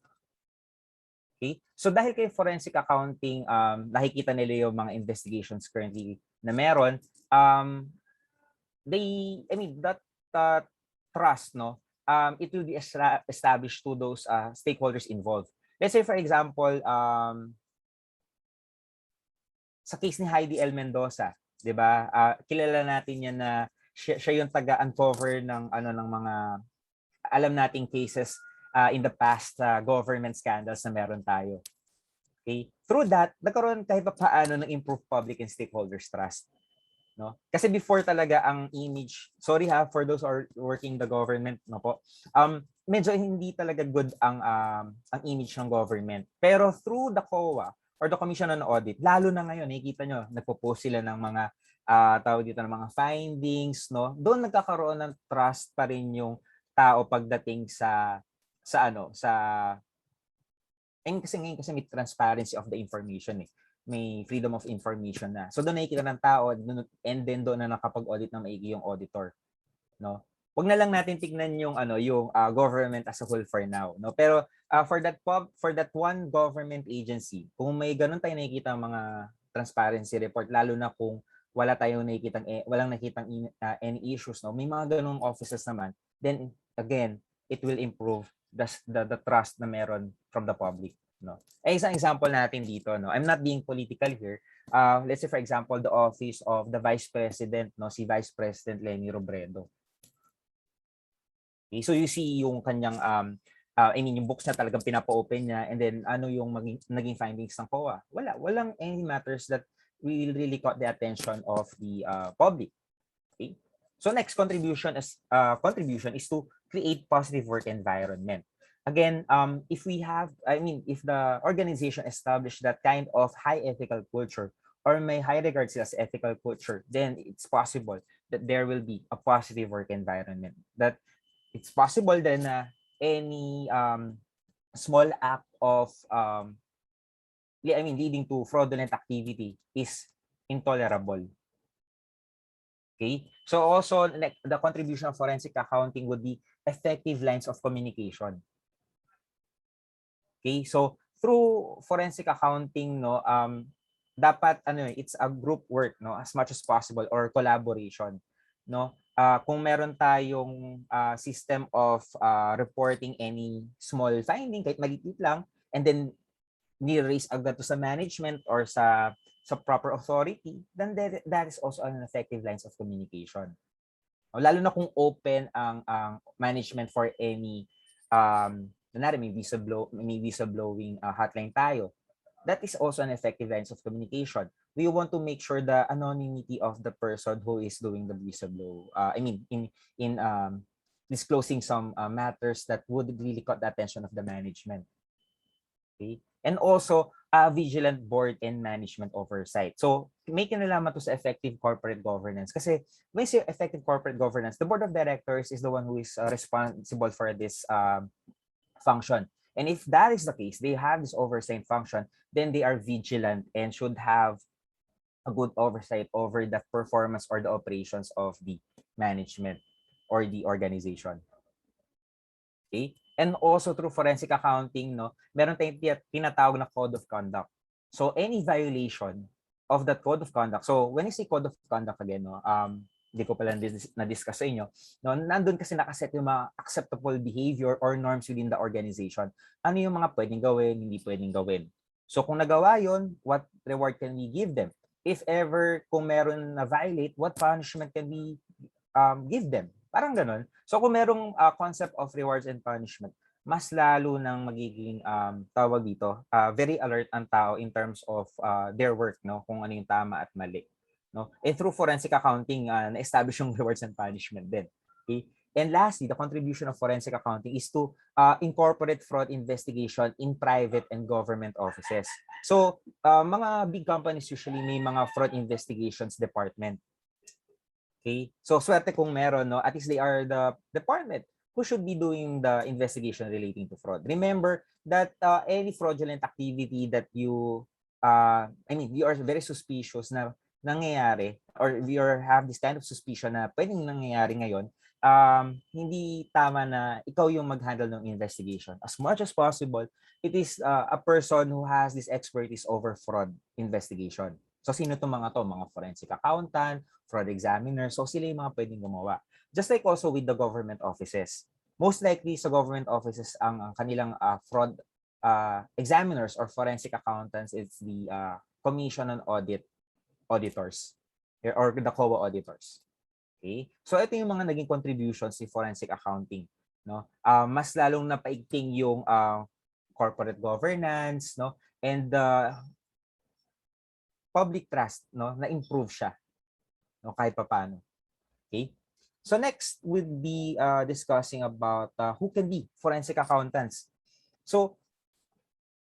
Okay? So dahil kay forensic accounting, nakikita nila yung mga investigations currently na meron, that trust, no, it will be established to those stakeholders involved. Let's say, for example, sa case ni Heidi L. Mendoza, 'di ba? Kilala natin yan na siya yung taga-uncover ng ng mga alam nating cases in the past government scandals na meron tayo. Okay? Through that, nagkaroon kahit paano ng improved public and stakeholders trust. No? Kasi before talaga ang image, sorry for those who are working the government, no po. Medyo hindi talaga good ang image ng government. Pero through the COA or the Commission on Audit, lalo na ngayon, nakikita nyo, nagpo-post sila ng mga tawag dito ng mga findings, no? Doon nagkakaroon ng trust pa rin yung tao pagdating sa kasi ngayon kasi may transparency of the information may freedom of information na. So doon nakikita ng tao and then doon na nakapag-audit ng maigi yung auditor, no? Wag na lang natin tignan yung yung government as a whole for now, no? Pero for that one government agency, kung may ganun tayong nakikita mga transparency report, lalo na kung walang nakitang any issues, no? May mga ganung offices naman, then again, it will improve the trust na meron from the public, no? Isang example natin dito, no? I'm not being political here. Let's say for example the office of the Vice President, no, si Vice President Leni Robredo. Okay, so you see yung kanyang yung books na talagang pinapa-open niya, and then ano yung naging findings ng COA? Walang any matters that will really caught the attention of the public. Okay? So next contribution is to create positive work environment. Again, if the organization established that kind of high ethical culture or may high regards as ethical culture, then it's possible that there will be a positive work environment. That it's possible then any small act of leading to fraudulent activity is intolerable. Okay, so also the contribution of forensic accounting would be effective lines of communication. Okay, so through forensic accounting, no, dapat it's a group work, no, as much as possible, or collaboration, no. Kung meron tayong system of reporting any small finding, kahit maliit lang, and then ni-raise agad to sa management or sa proper authority, then that is also an effective lines of communication. Lalo na kung open ang management for any may whistleblowing hotline tayo. That is also an effective lines of communication. We want to make sure the anonymity of the person who is doing the whistleblow. In disclosing some matters that would really caught the attention of the management. Okay, and also vigilant board and management oversight. So may kinalaman to sa effective corporate governance. Kasi when you say effective corporate governance, the board of directors is the one who is responsible for this function. And if that is the case, they have this oversight function, then they are vigilant and should have a good oversight over the performance or the operations of the management or the organization. Okay? And also through forensic accounting, no, meron tayong tinatawag na code of conduct. So any violation of that code of conduct. So when you say code of conduct again, no, hindi ko pala na-discuss sa inyo, no, nandun kasi nakaset yung mga acceptable behavior or norms within the organization. Ano yung mga pwedeng gawin, hindi pwedeng gawin. So kung nagawa yun, what reward can we give them? If ever kung meron na violate, what punishment can we give them? Parang ganun. So kung merong concept of rewards and punishment, mas lalo nang magiging tawag dito, very alert ang tao in terms of their work, no, kung ano yung tama at mali, no. And through forensic accounting, na-establish yung rewards and punishment din. Okay? And lastly, the contribution of forensic accounting is to incorporate fraud investigation in private and government offices. So mga big companies usually may mga fraud investigations department. Okay? So swerte kung meron, no? At least they are the department who should be doing the investigation relating to fraud. Remember that any fraudulent activity that you you are very suspicious na nangyayari, or you have this kind of suspicion na pwedeng nangyayari ngayon, hindi tama na ikaw yung mag-handle ng investigation. As much as possible, it is a person who has this expertise over fraud investigation. So sino itong mga to? Mga forensic accountant, fraud examiner. So sila yung mga pwedeng gumawa. Just like also with the government offices. Most likely sa government offices, ang kanilang fraud examiners or forensic accountants is the Commission on Auditors or the COA auditors. Okay? So ito yung mga naging contributions ni forensic accounting, no? Mas lalong napaigting yung corporate governance, no? And public trust, no, na improve siya, no, kahit papaano. Okay? So next we'll be discussing about who can be forensic accountants. So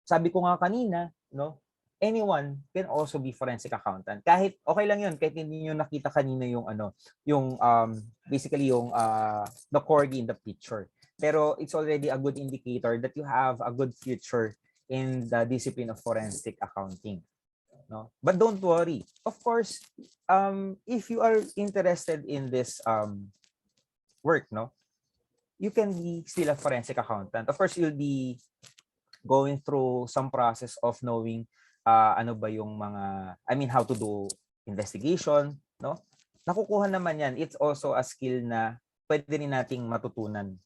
sabi ko nga kanina, no, anyone can also be forensic accountant. Kahit okay lang 'yun, kahit hindi niyo nakita kanina yung basically yung the corgi in the picture. Pero it's already a good indicator that you have a good future in the discipline of forensic accounting. No? But don't worry. Of course, if you are interested in this work, no, you can be still a forensic accountant. Of course, you'll be going through some process of knowing ano ba yung mga, how to do investigation, no? Nakukuha naman yan. It's also a skill na pwede rin nating matutunan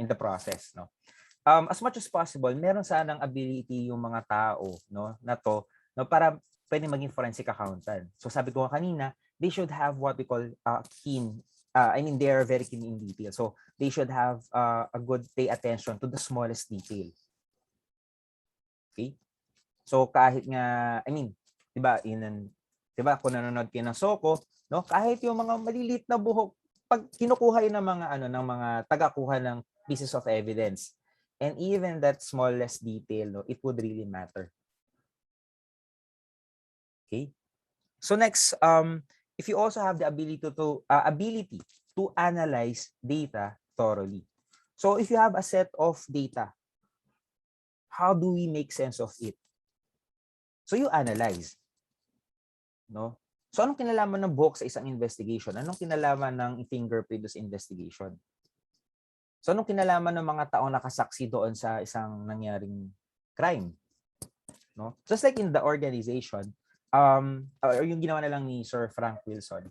in the process, no? As much as possible, meron sanang ability yung mga tao, no, na to, no, para pwede maging forensic accountant. So sabi ko kanina, they should have what we call keen. They are very keen in detail. So they should have a good pay attention to the smallest detail. Okay? So kahit nga, 'di ba, kung nanonood kayo ng Soko, no, kahit yung mga maliliit na buhok, pag kinukuha yun ng mga ng mga tagakuha ng pieces of evidence, and even that smallest detail, no, it would really matter. Okay? So next, if you also have the ability to analyze data thoroughly. So if you have a set of data, how do we make sense of it? So you analyze, no? So anong kinalaman ng buhok sa isang investigation? Anong kinalaman ng fingerprint sa investigation? So anong kinalaman ng mga taong nakasaksi doon sa isang nangyaring crime? No? Just like in the organization, or yung ginawa na lang ni Sir Frank Wilson,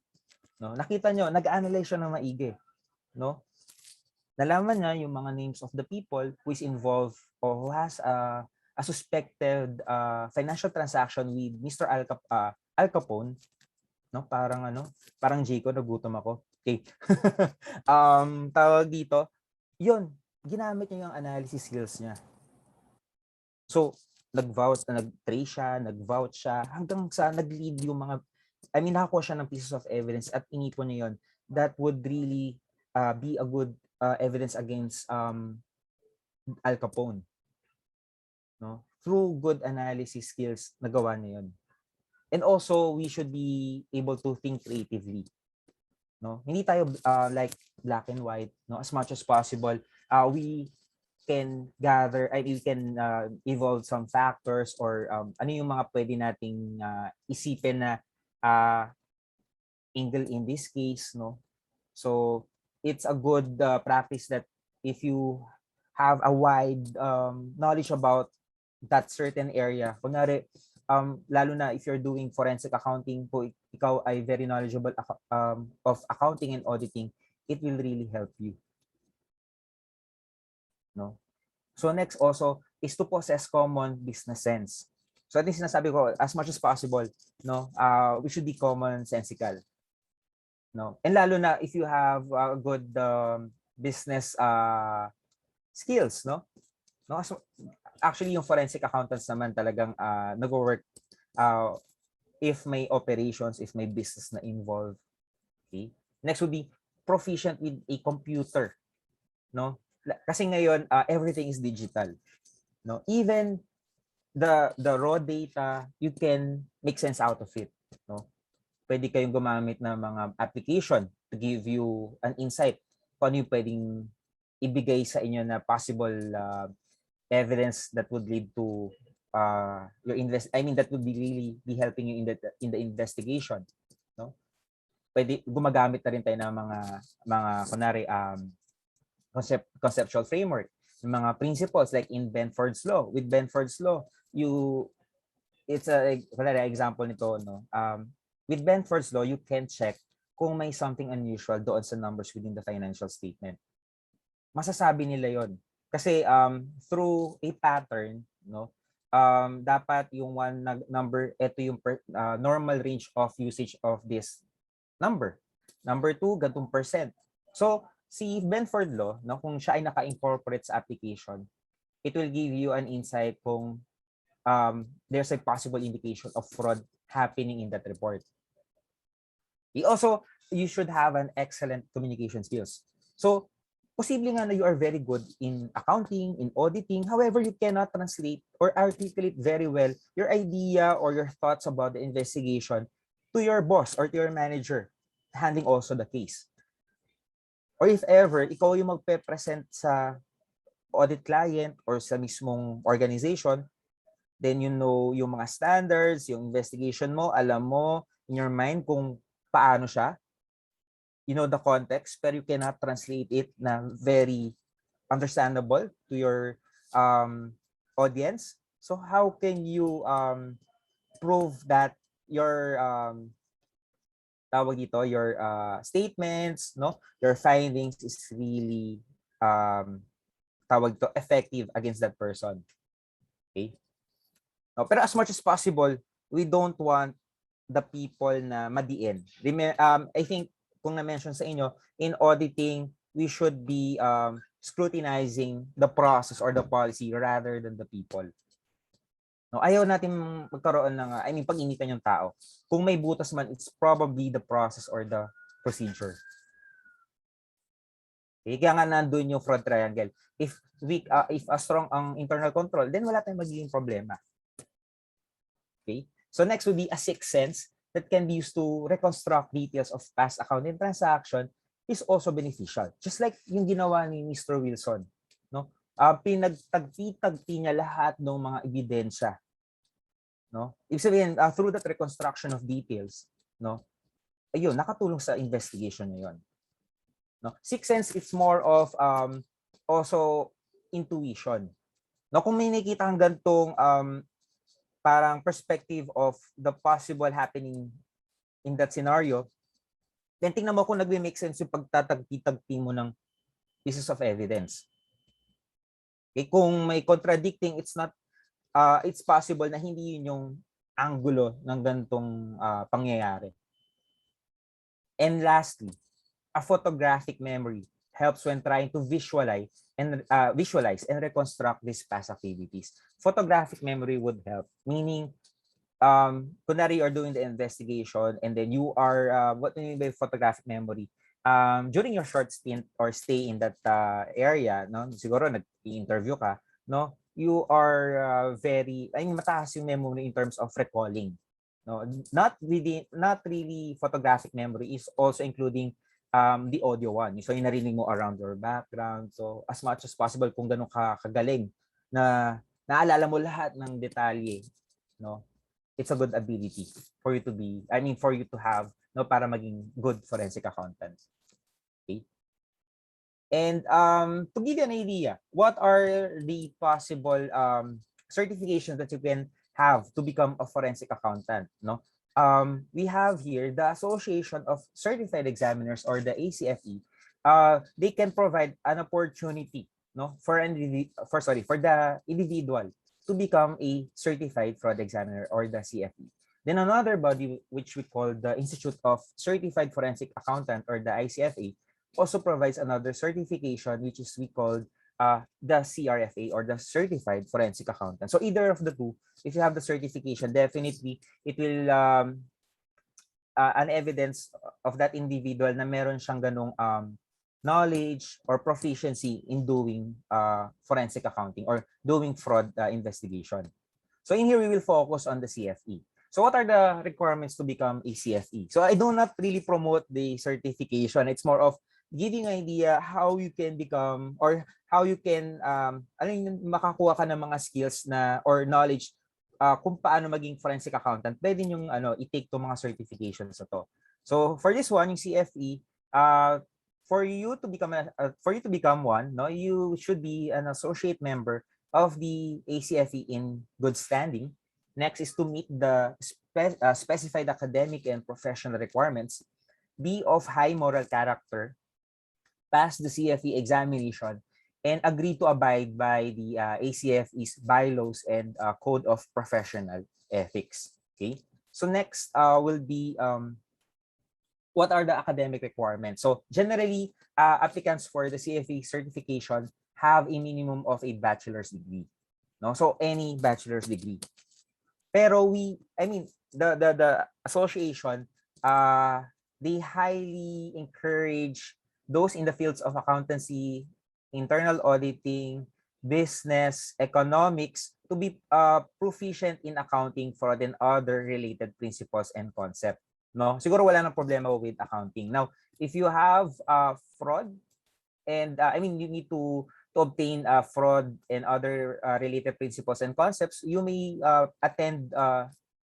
no? Nakita nyo, nag-analyze siya ng maigi, no? Nalaman niya yung mga names of the people who is involved or who has a suspected financial transaction with Mr. Al Capone, no? Parang Jico, nagutom ako. Okay. Tawag dito, yun, ginamit niya yung analysis skills niya. So, nag-trace siya, nag-vouch siya, hanggang sa nag-lead yung mga, nakakuha siya ng pieces of evidence at inipon niya yun. That would really be a good evidence against Al Capone. No? Through good analysis skills, nagawa niya yun. And also, we should be able to think creatively. No? Hindi tayo like black and white, no? As much as possible, we can gather, we can evolve some factors or ano yung mga pwede nating isipin na angle in this case, no? So it's a good practice that if you have a wide knowledge about that certain area, kunwari, lalo na if you're doing forensic accounting, kung ikaw ay very knowledgeable of accounting and auditing, it will really help you. No? So next also is to possess common business sense. So ito yung sinasabi ko, as much as possible, no, we should be commonsensical. No? And lalo na if you have good business skills, no? No, so, actually yung forensic accountants naman talagang nag-work if may operations, if may business na involved. Okay? Next would be proficient with a computer, no? Kasi ngayon everything is digital, no? Even the raw data, you can make sense out of it, no? pwede kayong gumamit ng mga application to give you an insight kung ano yung pwedeng ibigay sa inyo na possible evidence that would lead to that would be really be helping you in the investigation, no? Pwede gumagamit na rin tayo ng mga kunwari conceptual framework, yung mga principles like in Benford's law. With Benford's law, it's a example nito, no? With Benford's law, you can check kung may something unusual doon sa numbers within the financial statement. Masasabi nila yon kasi through a pattern, no? Dapat yung one number, ito yung normal range of usage of this number. Number 2, gantong percent. So, si Benford law, no, kung siya ay naka-incorporate sa application, it will give you an insight kung there's a possible indication of fraud happening in that report. You should have an excellent communication skills. So, posible nga na you are very good in accounting, in auditing. However, you cannot translate or articulate very well your idea or your thoughts about the investigation to your boss or to your manager handling also the case. Or if ever, ikaw yung magpe-present sa audit client or sa mismong organization, then you know yung mga standards, yung investigation mo, alam mo in your mind kung paano siya. You know the context, pero you cannot translate it na very understandable to your audience. So how can you prove that your your statements, no, your findings is really effective against that person? Okay. No, pero as much as possible, we don't want the people na madiin. I think kung na-mention sa inyo, in auditing, we should be scrutinizing the process or the policy rather than the people. No, ayaw natin magkaroon ng, pag-initan yung tao. Kung may butas man, it's probably the process or the procedure. Okay? Kaya nga nandun yung fraud triangle. If strong ang internal control, then wala tayong magiging problema. Okay? So next would be a sixth sense that can be used to reconstruct details of past accounting transaction is also beneficial. Just like yung ginawa ni Mr. Wilson, no? Pinagtagpi-tagpi niya lahat ng mga ebidensya, no? Ibig sabihin, through that reconstruction of details, no? Ayun, nakatulong sa investigation niya yun. No? Sixth sense, it's more of also intuition. No, kung may nakikita kang gantong parang perspective of the possible happening in that scenario, then tingnan mo kung nagme-make sense yung pagtatagpi-tagpi mo ng pieces of evidence. Okay, kung may contradicting, it's possible na hindi yun yung angulo ng gantong pangyayari. And lastly, a photographic memory helps when trying to visualize and reconstruct these past activities. Photographic memory would help, meaning kunwari you're doing the investigation and then you are what do you mean by photographic memory? During your short stint or stay in that area, no, siguro nag-interview ka, no, you are mataas yung memory in terms of recalling, no, not really photographic memory, is also including the audio one. So yung narinig mo around your background. So as much as possible, kung ganun ka kagaling na naalala mo lahat ng detalye, no, it's a good ability for you to have, no, para maging good forensic accountant. Okay. And to give you an idea, what are the possible certifications that you can have to become a forensic accountant, no? We have here the Association of Certified Examiners, or the ACFE. They can provide an opportunity, no, for the individual to become a certified fraud examiner, or the CFE. Then another body, which we call the Institute of Certified Forensic Accountant, or the ICFA, also provides another certification, which is we call the CRFA, or the Certified Forensic Accountant. So either of the two, if you have the certification, definitely it will an evidence of that individual na meron siyang ganong knowledge or proficiency in doing forensic accounting or doing fraud investigation. So in here, we will focus on the CFE. So what are the requirements to become a CFE? So I do not really promote the certification. It's more of giving idea how you can become or how you can makakuha ka ng mga skills na or knowledge kung paano maging forensic accountant. Pwede yung i-take to mga certifications na to. So for this one, yung CFE, for you to become one, no, you should be an associate member of the ACFE in good standing. Next is to meet the specified academic and professional requirements, be of high moral character, pass the CFE examination, and agree to abide by the ACFE's bylaws and code of professional ethics. Okay. So next will be what are the academic requirements? So generally, applicants for the CFE certification have a minimum of a bachelor's degree. No, so any bachelor's degree. Pero the association, they highly encourage those in the fields of accountancy, internal auditing, business, economics to be proficient in accounting, fraud, and other related principles and concepts. No, siguro wala nang problema with accounting. Now, if you have fraud, and you need to obtain fraud and other related principles and concepts, you may attend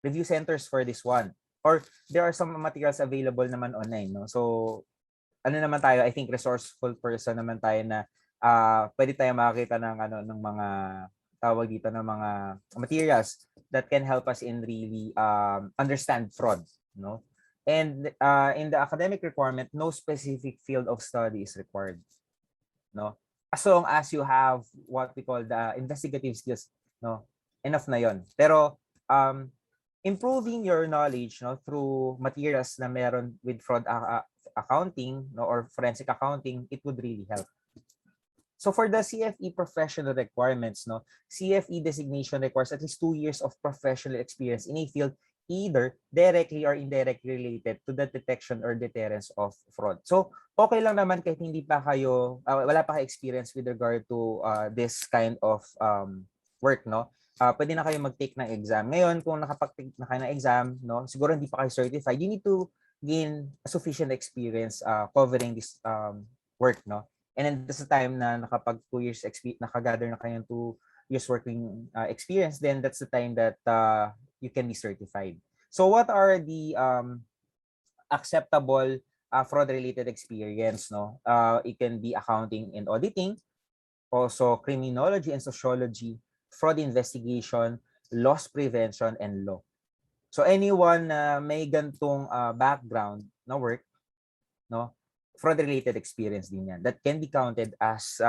review centers for this one. Or there are some materials available naman online, no? So naman tayo, I think resourceful person naman tayo na pwede tayo makakita ng mga tawag dito ng mga materials that can help us in really understand fraud, no? And in the academic requirement, no specific field of study is required, no? As long as you have what we call the investigative skills, no, enough na yon. Pero improving your knowledge, no, through materials na meron with fraud accounting, no, or forensic accounting, it would really help. So for the CFE professional requirements, no, CFE designation requires at least 2 years of professional experience in a field either directly or indirectly related to the detection or deterrence of fraud. So, okay lang naman kahit hindi pa kayo, wala pa kayo experience with regard to this kind of work, no? Pwede na kayo mag-take ng exam. Ngayon, kung nakapag-take na kayo ng exam, no, siguro hindi pa kayo certified, you need to gain sufficient experience covering this work, no? And then this is the time na nakapag 2 years nakagather na kayo ng 2 years working experience, then that's the time that you can be certified. So what are the acceptable fraud-related experience? No, it can be accounting and auditing, also criminology and sociology, fraud investigation, loss prevention, and law. So anyone may gantong background na work, no, fraud-related experience din yan. That can be counted as,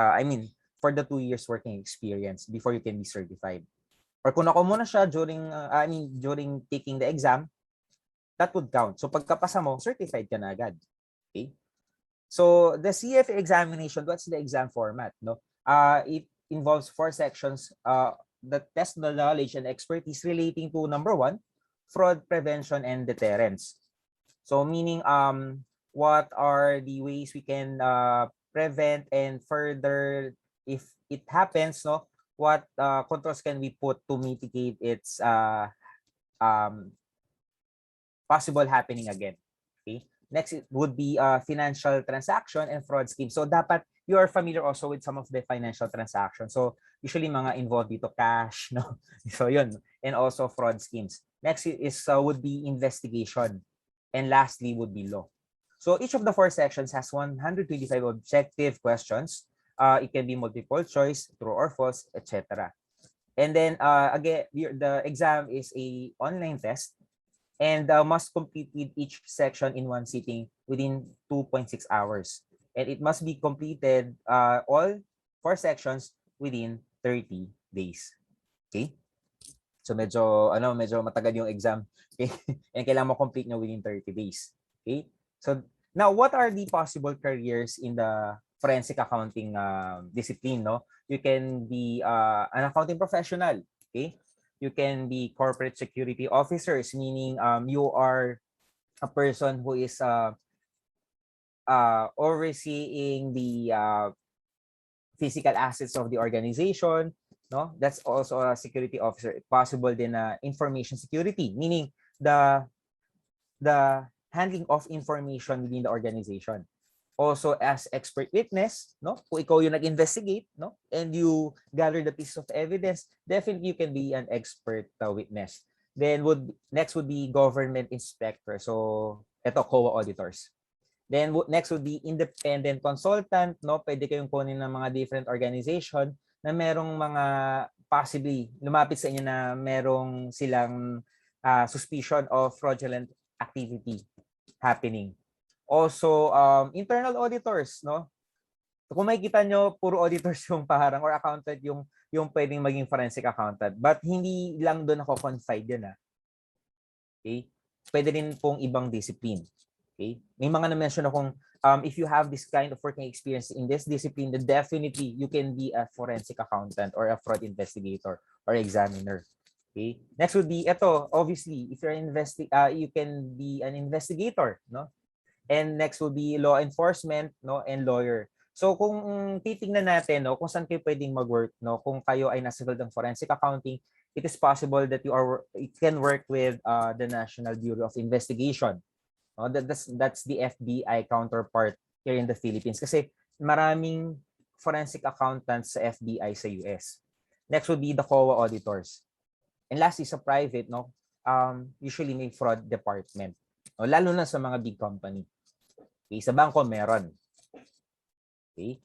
for the 2 years working experience before you can be certified. Or kung ako muna siya during taking the exam, that would count. So pagkapasa mo, certified ka na agad. Okay? So the CFA examination, what's the exam format? No, it involves 4 sections that test the knowledge and expertise relating to number 1, fraud prevention and deterrence. So meaning what are the ways we can prevent, and further, if it happens, no, what controls can we put to mitigate its possible happening again. Okay. Next, it would be financial transaction and fraud scheme. So dapat you are familiar also with some of the financial transactions. So usually mga involved dito cash, no. So yun, and also fraud schemes. Next is would be investigation, and lastly would be law. So each of the 4 sections has 125 objective questions. It can be multiple choice, true or false, etc. And then again, the exam is a online test and must complete with each section in one sitting within 2.6 hours. And it must be completed all 4 sections within 30 days. Okay? So medyo matagal yung exam. Okay? And kailangan mo complete nyo within 30 days. Okay? So now, what are the possible careers in the forensic accounting discipline? No, you can be an accounting professional. Okay, you can be corporate security officers, meaning you are a person who is overseeing the physical assets of the organization. No, that's also a security officer. Possible din information security, meaning the handling of information within the organization. Also as expert witness, no? Kung ikaw yung nag-investigate, no? And you gather the pieces of evidence, definitely you can be an expert witness. Then next would be government inspector. So ito, COA auditors. Then next would be independent consultant, no? Pwede kayong kunin ng mga different organization na merong mga possibly lumapit sa inyo na merong silang suspicion of fraudulent activity happening. Also, internal auditors, no? Kung makikita nyo, puro auditors yung parang or accountant yung pwedeng maging forensic accountant. But hindi lang doon ako confide yun. Okay? Pwede rin pong ibang discipline. Okay? May mga na-mention akong if you have this kind of working experience in this discipline, then definitely you can be a forensic accountant or a fraud investigator or examiner. Okay? Next would be ito, obviously, if you're you can be an investigator, no? And next will be law enforcement, no, and lawyer. So kung titingnan natin, no, kung saan kayo pwedeng mag-work, no, kung kayo ay nasa field ng forensic accounting, it is possible that you can work with the National Bureau of Investigation. No, that's the FBI counterpart here in the Philippines kasi maraming forensic accountants sa FBI sa US. Next would be the COA auditors. And lastly, sa private, no, usually may fraud department. No, lalo na sa mga big company. Okay, sa bangko meron. Okay.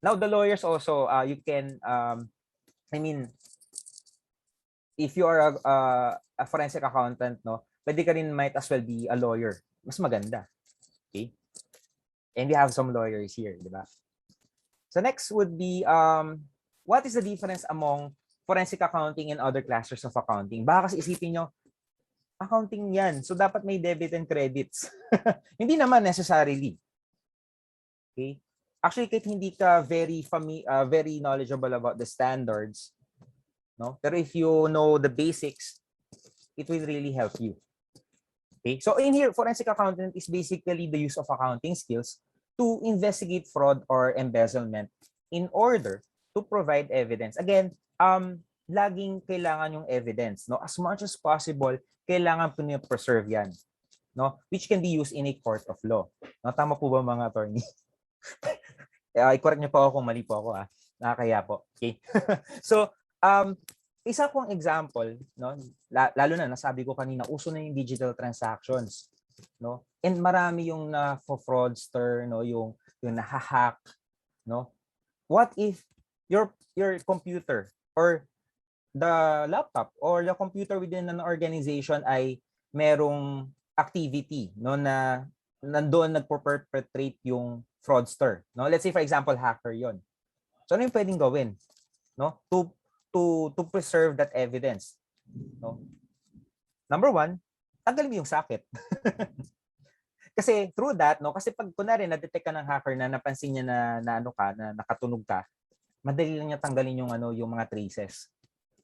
Now the lawyers also you can I mean if you are a forensic accountant, no, pwede ka rin might as well be a lawyer. Mas maganda. Okay? And we have some lawyers here, di ba? So next would be what is the difference among forensic accounting and other classes of accounting? Baka kasi isipin nyo, accounting yan. So, dapat may debit and credits. Hindi naman necessarily. Okay? Actually, kahit hindi ka very knowledgeable about the standards, no? Pero if you know the basics, it will really help you. Okay? So, in here, forensic accountant is basically the use of accounting skills to investigate fraud or embezzlement in order to provide evidence. Again, laging kailangan yung evidence, no? As much as possible, kailangan preserve yan, no? Which can be used in a court of law. No, tama po ba mga attorney? I-correct niyo po ako kung mali po ako, nakakaya po. Okay. So, isa pong example, no? Lalo na nasabi ko kanina, uso na yung digital transactions, no? And marami yung fraudster, no, yung nahahack, no? What if your computer or the laptop or the computer within an organization ay merong activity, no, na nandoon nagpo-perpetrate yung fraudster, no? Let's say for example hacker 'yon. So ano yung pwedeng gawin, no, to preserve that evidence, no? Number one, tanggalin mo yung socket. Kasi through that, no, kasi pag kunwari na-detect ka ng hacker na napansin niya na nakatunog ka, madali lang niya tanggalin yung mga traces,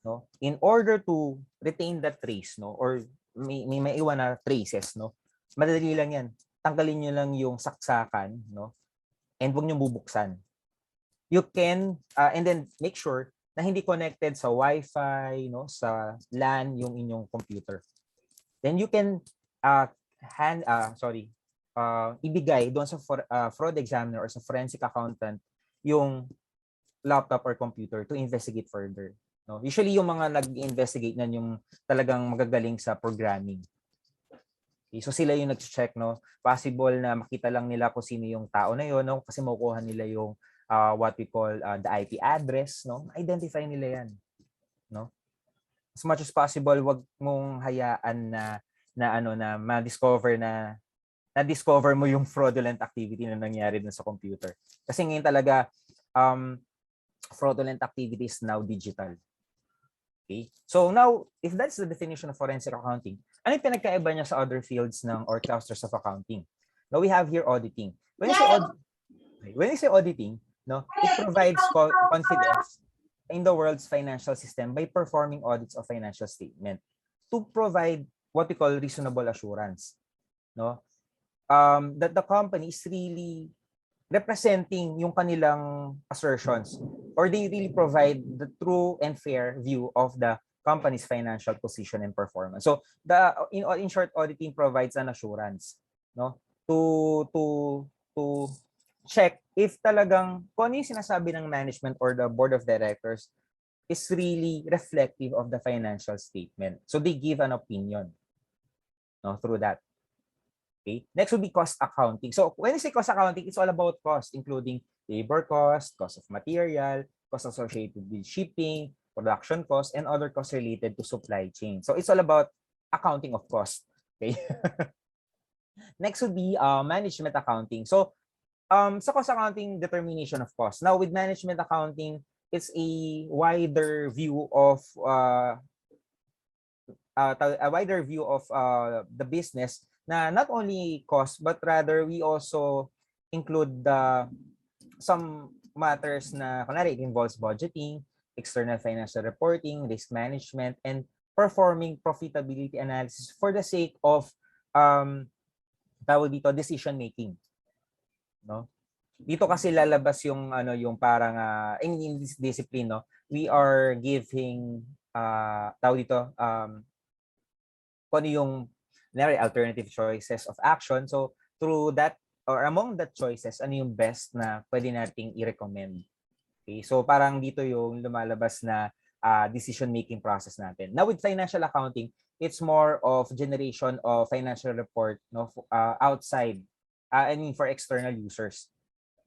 no? In order to retain that trace, no, or may maiwan na traces, no, madali lang yan. Tanggalin niyo lang yung saksakan, no, and huwag niyo bubuksan. You can and then make sure na hindi connected sa Wi-Fi, no, sa LAN yung inyong computer. Then you can ibigay doon sa fraud examiner or sa forensic accountant yung laptop or computer to investigate further. No? Usually yung mga nag-investigate nan yung talagang magagaling sa programming. Okay, so sila yung nag-check, no? Possible na makita lang nila kung sino yung tao na yun, no? Kasi makukuha nila yung what we call the IP address, no? Identify nila yan, no? As much as possible, wag mong hayaan na ma-discover na-discover mo yung fraudulent activity na nangyari dun sa computer. Kasi ngayon talaga fraudulent activity is now digital. Okay? So now, if that's the definition of forensic accounting, ano yung pinagkaiba niya sa other fields or clusters of accounting? Now we have here auditing. When you say auditing, no, it provides confidence in the world's financial system by performing audits of financial statement to provide what we call reasonable assurance, no? That the company is really representing yung kanilang assertions or they really provide the true and fair view of the company's financial position and performance. So the in short, auditing provides an assurance, no, to check if talagang kung ano yung sinasabi ng management or the board of directors is really reflective of the financial statement. So they give an opinion, no, through that. Okay. Next would be cost accounting. So when you say cost accounting, it's all about cost, including labor cost, cost of material, cost associated with shipping, production cost, and other costs related to supply chain. So it's all about accounting of cost. Okay. Next would be management accounting. So sa cost accounting, determination of cost. Now with management accounting, it's a wider view of the business na not only cost but rather we also include some matters na kunwari it involves budgeting, external financial reporting, risk management, and performing profitability analysis for the sake of tawag dito decision making, no? Dito kasi lalabas yung yung parang in this discipline, no, we are giving tawag dito kung ano yung alternative choices of action. So through that or among the choices, ano yung best na pwede nating i-recommend. Okay? So parang dito yung lumalabas na decision making process natin. Now with financial accounting, it's more of generation of financial report, no, outside for external users,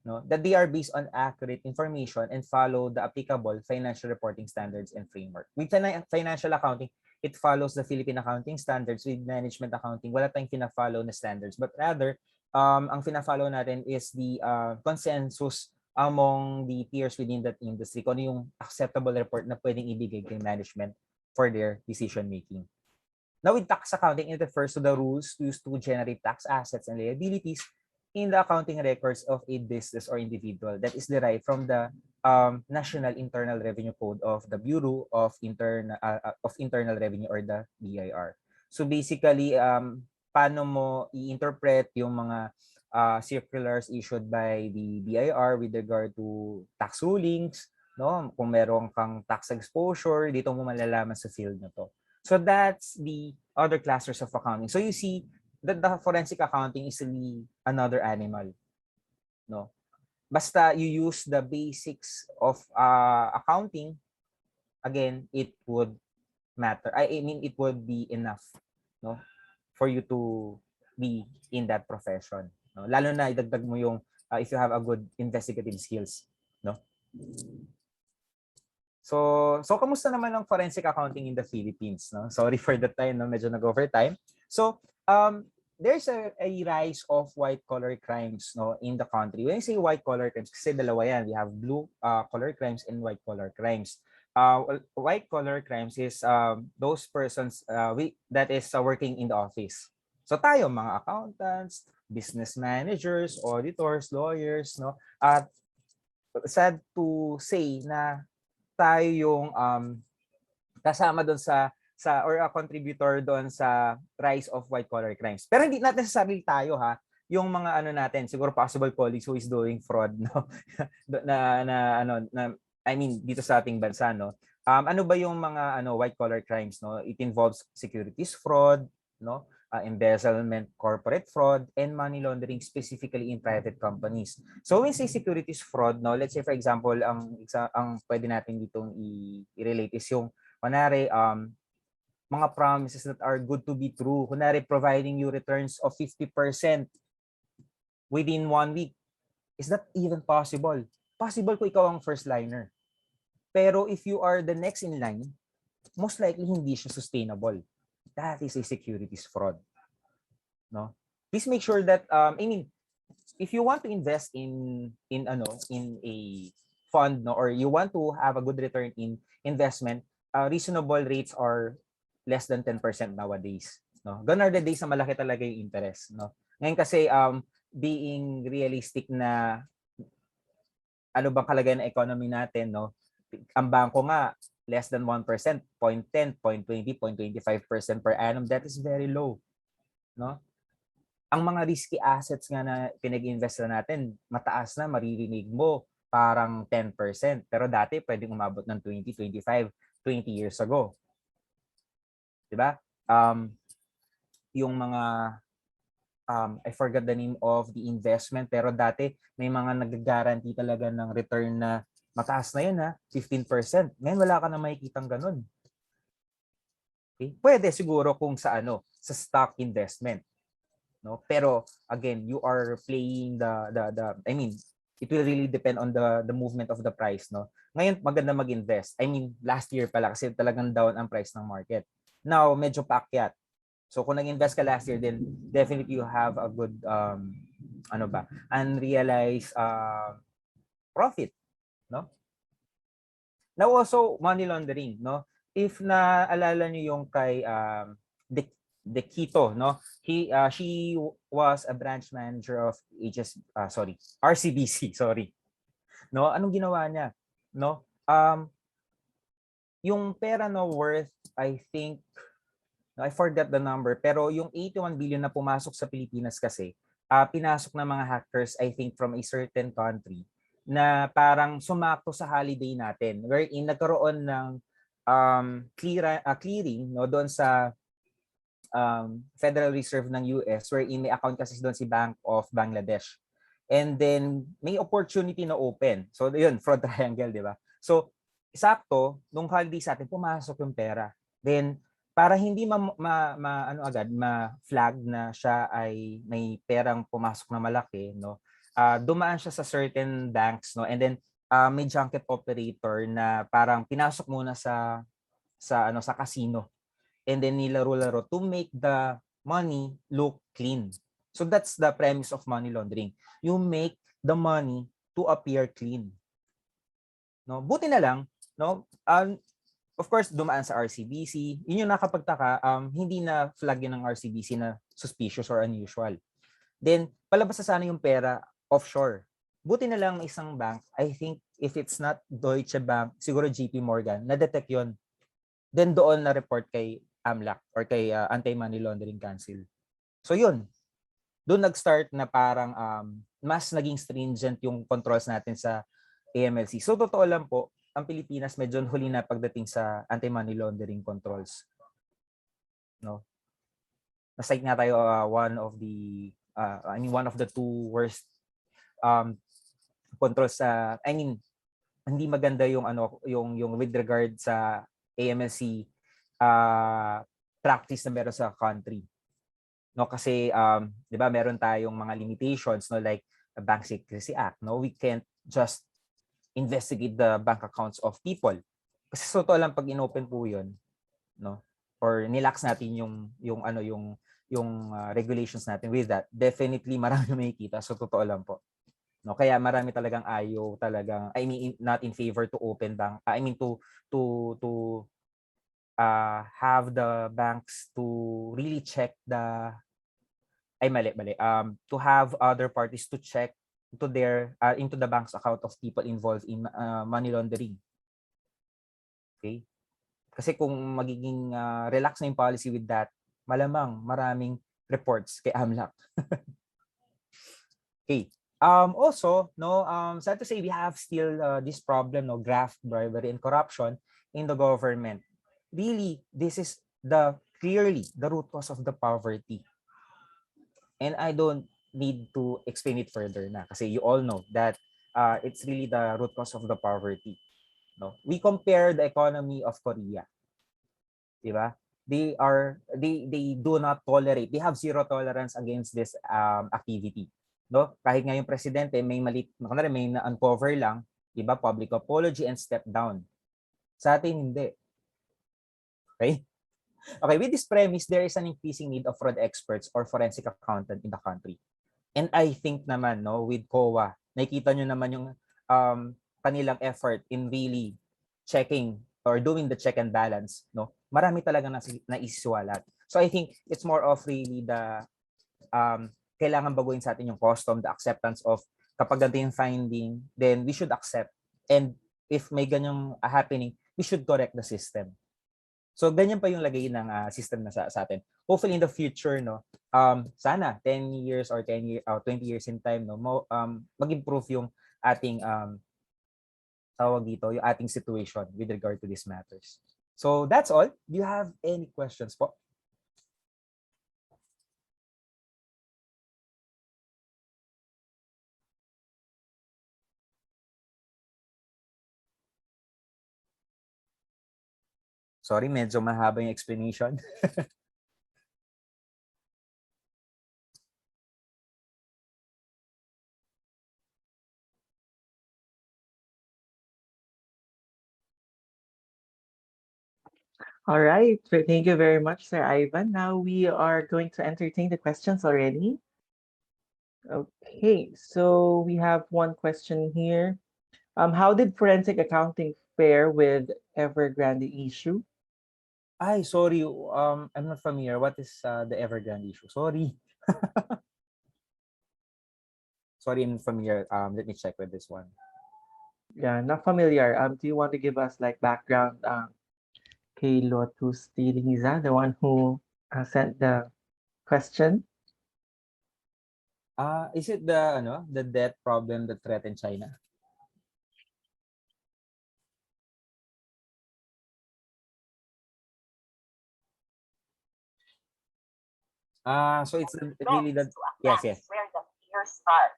no, that they are based on accurate information and follow the applicable financial reporting standards and framework. With financial accounting, it follows the Philippine accounting standards. With management accounting, wala tayong fina-follow na standards, but rather ang fina-follow natin is the consensus among the peers within that industry kung ano yung acceptable report na pwedeng ibigay kay management for their decision making. Now with tax accounting, it refers to the rules used to generate tax assets and liabilities in the accounting records of a business or individual that is derived from the National Internal Revenue Code of the Bureau of Internal Revenue or the BIR. So basically, paano mo i-interpret yung mga circulars issued by the BIR with regard to tax rulings, no? Kung meron kang tax exposure, dito mo malalaman sa field na to. So that's the other clusters of accounting. So you see that the forensic accounting is really another animal, no? Basta you use the basics of accounting, again, it would matter. I mean, it would be enough, no, for you to be in that profession, no? Lalo na idagdag mo yung if you have a good investigative skills, no? So kamusta naman ang forensic accounting in the Philippines, no? Sorry for the time, no, medyo nag-over time. So there's a rise of white collar crimes, no, in the country. When you say white collar crimes, kasi dalawa yan. We have blue collar crimes and white collar crimes. White collar crimes is those persons that is working in the office. So tayo mga accountants, business managers, auditors, lawyers, no. At sad to say na tayo yung kasama doon sa or a contributor doon sa rise of white collar crimes. Pero hindi natin necessarily tayo, ha, yung mga natin, siguro possible colleagues who is doing fraud, no, I mean dito sa ating bansa, no. Ano ba yung mga white collar crimes, no? It involves securities fraud, no, embezzlement, corporate fraud, and money laundering specifically in private companies. So when say securities fraud, no, let's say for example, ang pwede natin ditong i-relate is yung kunwari mga promises that are good to be true. Kunwari, providing you returns of 50% within 1 week. Is that even possible? Possible kung ikaw ang first liner. Pero if you are the next in line, most likely hindi siya sustainable. That is a securities fraud. No? Please make sure that, I mean, if you want to invest in a fund, no, or you want to have a good return in investment, reasonable rates are less than 10% nowadays, no. Gone are the days na malaki talaga yung interest, no. Ngayon kasi being realistic na ano bang kalagayan ng economy natin, no. Ang bangko nga less than 1%, 0.10, 0.20, 0.25% per annum, that is very low, no. Ang mga risky assets nga na pinag-invest na natin, mataas na, maririnig mo parang 10%, pero dati pwedeng umabot ng 20, 25, 20 years ago. 'di ba? Yung mga I forgot the name of the investment, pero dati may mga nag-guarantee talaga ng return na mataas na yun, 15%. Ngayon wala ka na makikitang ganun. Okay? Pwede siguro kung sa sa stock investment, no? Pero again, you are playing the I mean, it will really depend on the movement of the price, no? Ngayon maganda mag-invest. I mean, last year pala kasi talagang down ang price ng market. Now, medyo paakyat. So kung nag-invest ka last year, then definitely you have a good unrealized profit, no? Now also money laundering, no? If naalala niyo yung kay De Quito, no? She was a branch manager of RCBC, sorry. No? Anong ginawa niya, no? Yung pera no worth, I think I forgot the number, pero yung 81 billion na pumasok sa Pilipinas kasi, pinasok ng mga hackers, I think, from a certain country na parang sumakto sa holiday natin, wherein nagkaroon ng clearing, no, doon sa Federal Reserve ng US, wherein may account kasi doon si Bank of Bangladesh. And then may opportunity na open. So yun, fraud triangle, di ba? So sakto, nung holiday sa atin, pumasok yung pera. Then para hindi ma-flag na siya ay may perang pumasok na malaki, no? Dumaan siya sa certain banks, no? And then may junket operator na parang pinasok muna sa casino. And then nilaro-laro to make the money look clean. So that's the premise of money laundering. You make the money to appear clean. No? Buti na lang, no? Of course, dumaan sa RCBC. Yun yung nakapagtaka, hindi na flag yun ng RCBC na suspicious or unusual. Then, palabas na sana yung pera offshore. Buti na lang isang bank, I think if it's not Deutsche Bank, siguro JP Morgan, na-detect yun. Then doon na-report kay AMLAC or kay Anti-Money Laundering Council. So yun, doon nag-start na parang mas naging stringent yung controls natin sa AMLC. So totoo lang po, ang Pilipinas medyo huli na pagdating sa anti-money laundering controls. No? Nasite nga tayo one of the two worst controls sa hindi maganda yung yung with regard sa AMLC practice na meron sa country. No, kasi 'di ba meron tayong mga limitations, no, like the Bank Secrecy Act, no? We can't just investigate the bank accounts of people. Kasi so to lang pag inopen po 'yon, no? Or nilax natin yung regulations natin with that. Definitely marami makikita, so totoo lang po. No, kaya marami talagang ayaw talagang not in favor to open bank. To have the banks to really check to have other parties to check into the bank's account of people involved in money laundering. Okay? Kasi kung magiging relax na yung policy with that, malamang maraming reports kay AMLAC. Okay. Also, no, sad to say we have still this problem, no, graft, bribery, and corruption in the government. Really, this is clearly the root cause of the poverty. And I don't need to explain it further na kasi you all know that it's really the root cause of the poverty. No? We compare the economy of Korea. Diba? They do not tolerate. They have zero tolerance against this activity. No? Kahit nga yung presidente may may na-uncover lang, diba? Public apology and step down. Sa atin hindi. Okay? Okay, with this premise, there is an increasing need of fraud experts or forensic accountant in the country. And I think naman, no, with COA, nakikita nyo naman yung kanilang effort in really checking or doing the check and balance, no? Marami talaga naisisiwalat. So I think it's more of really the kailangan baguhin sa atin yung custom, the acceptance of kapag ganito yung finding, then we should accept. And if may ganyang happening, we should correct the system. So ganyan pa yung lagay ng system na sa atin. Hopefully in the future, no, sana 10 years or 20 years in time, no, mag-improve yung ating tawag dito, yung ating situation with regard to these matters. So that's all. Do you have any questions po? Sorry, medyo mahaba yung explanation. All right. Thank you very much, Sir Ivan. Now we are going to entertain the questions already. Okay, so we have one question here. How did forensic accounting fare with Evergrande issue? Ay, sorry. I'm not familiar. What is the Evergrande issue? Sorry. Sorry, I'm not familiar. Let me check with this one. Yeah, not familiar. Do you want to give us like background kay Lotus Tiriza, the one who sent the question? Is it the debt problem that threatened China? So it's really the yes. Where the fears start.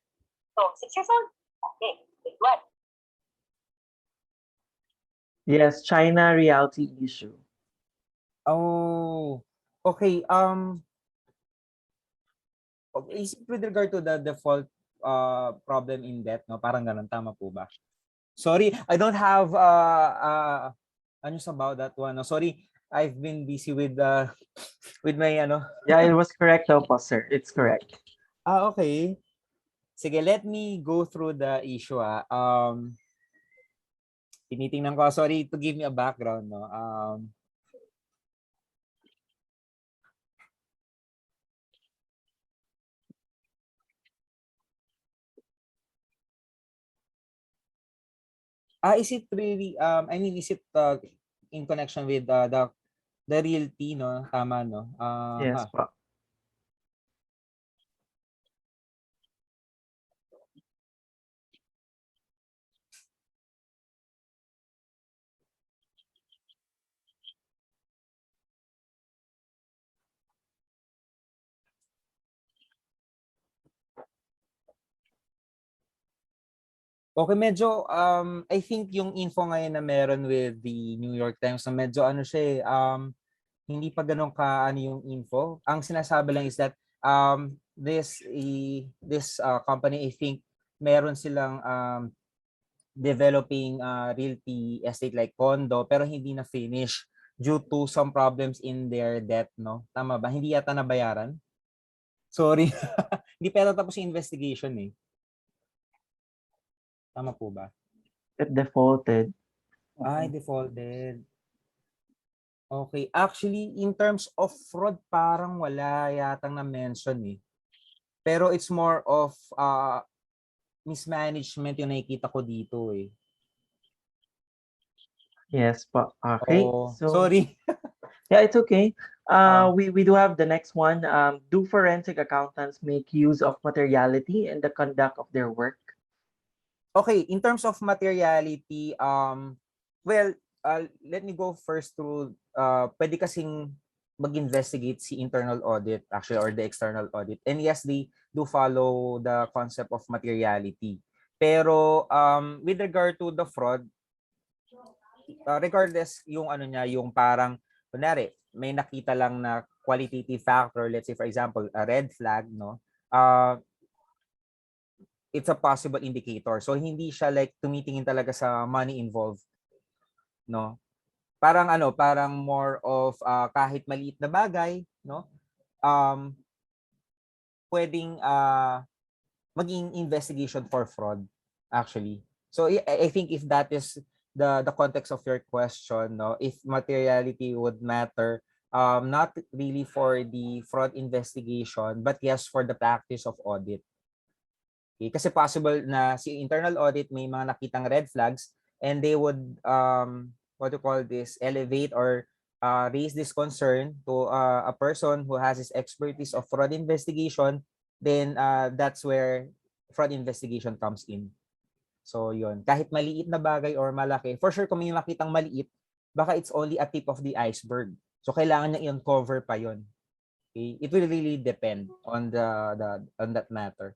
So 6 years old? Okay, wait, what? Yes, China reality issue. Oh, okay. Is it with regard to the default problem in debt, no? Parang ganun, tama po ba? Sorry, I don't have about that one. No? Sorry, I've been busy with with my Yeah, it was correct though, po, sir. It's correct. Okay. Sige, let me go through the issue. Tinitingnan ko. Sorry to give me a background, no. Is it really is it in connection with the realty, no? Tama, no? Yes, po. Okay, medyo I think yung info ngayon na meron with the New York Times na medyo siya hindi pa ganun ka yung info. Ang sinasabi lang is that this company, I think meron silang developing realty estate like condo pero hindi na finish due to some problems in their debt, no? Tama ba? Hindi yata nabayaran? Sorry. Hindi pa yata tapos yung investigation eh. Tama po ba? It defaulted. Ay, defaulted. Okay. Actually, in terms of fraud, parang wala yatang na-mention eh. Pero it's more of mismanagement yung nakikita ko dito eh. Yes, po. Okay. Oh, So sorry. yeah, it's okay. Ah. We do have the next one. Do forensic accountants make use of materiality in the conduct of their work? Okay, in terms of materiality, well, let me go first to, pwede kasing mag-investigate si internal audit actually or the external audit. And yes, they do follow the concept of materiality. Pero with regard to the fraud, regardless yung niya, yung parang, kunwari, may nakita lang na qualitative factor, let's say for example, a red flag, no? It's a possible indicator. So hindi siya like tumitingin talaga sa money involved, no? Parang more of kahit maliit na bagay, no? Pwedeng maging investigation for fraud actually. So I think if that is the context of your question, no, if materiality would matter, not really for the fraud investigation, but yes for the practice of audit. Okay? Kasi possible na si internal audit may mga nakitang red flags and they would what you call this, elevate or raise this concern to a person who has this expertise of fraud investigation, then that's where fraud investigation comes in. So yun, kahit maliit na bagay or malaki, for sure kung may nakitang maliit, baka it's only a tip of the iceberg. So kailangan niya i-uncover pa yon. Okay? It will really depend on on that matter.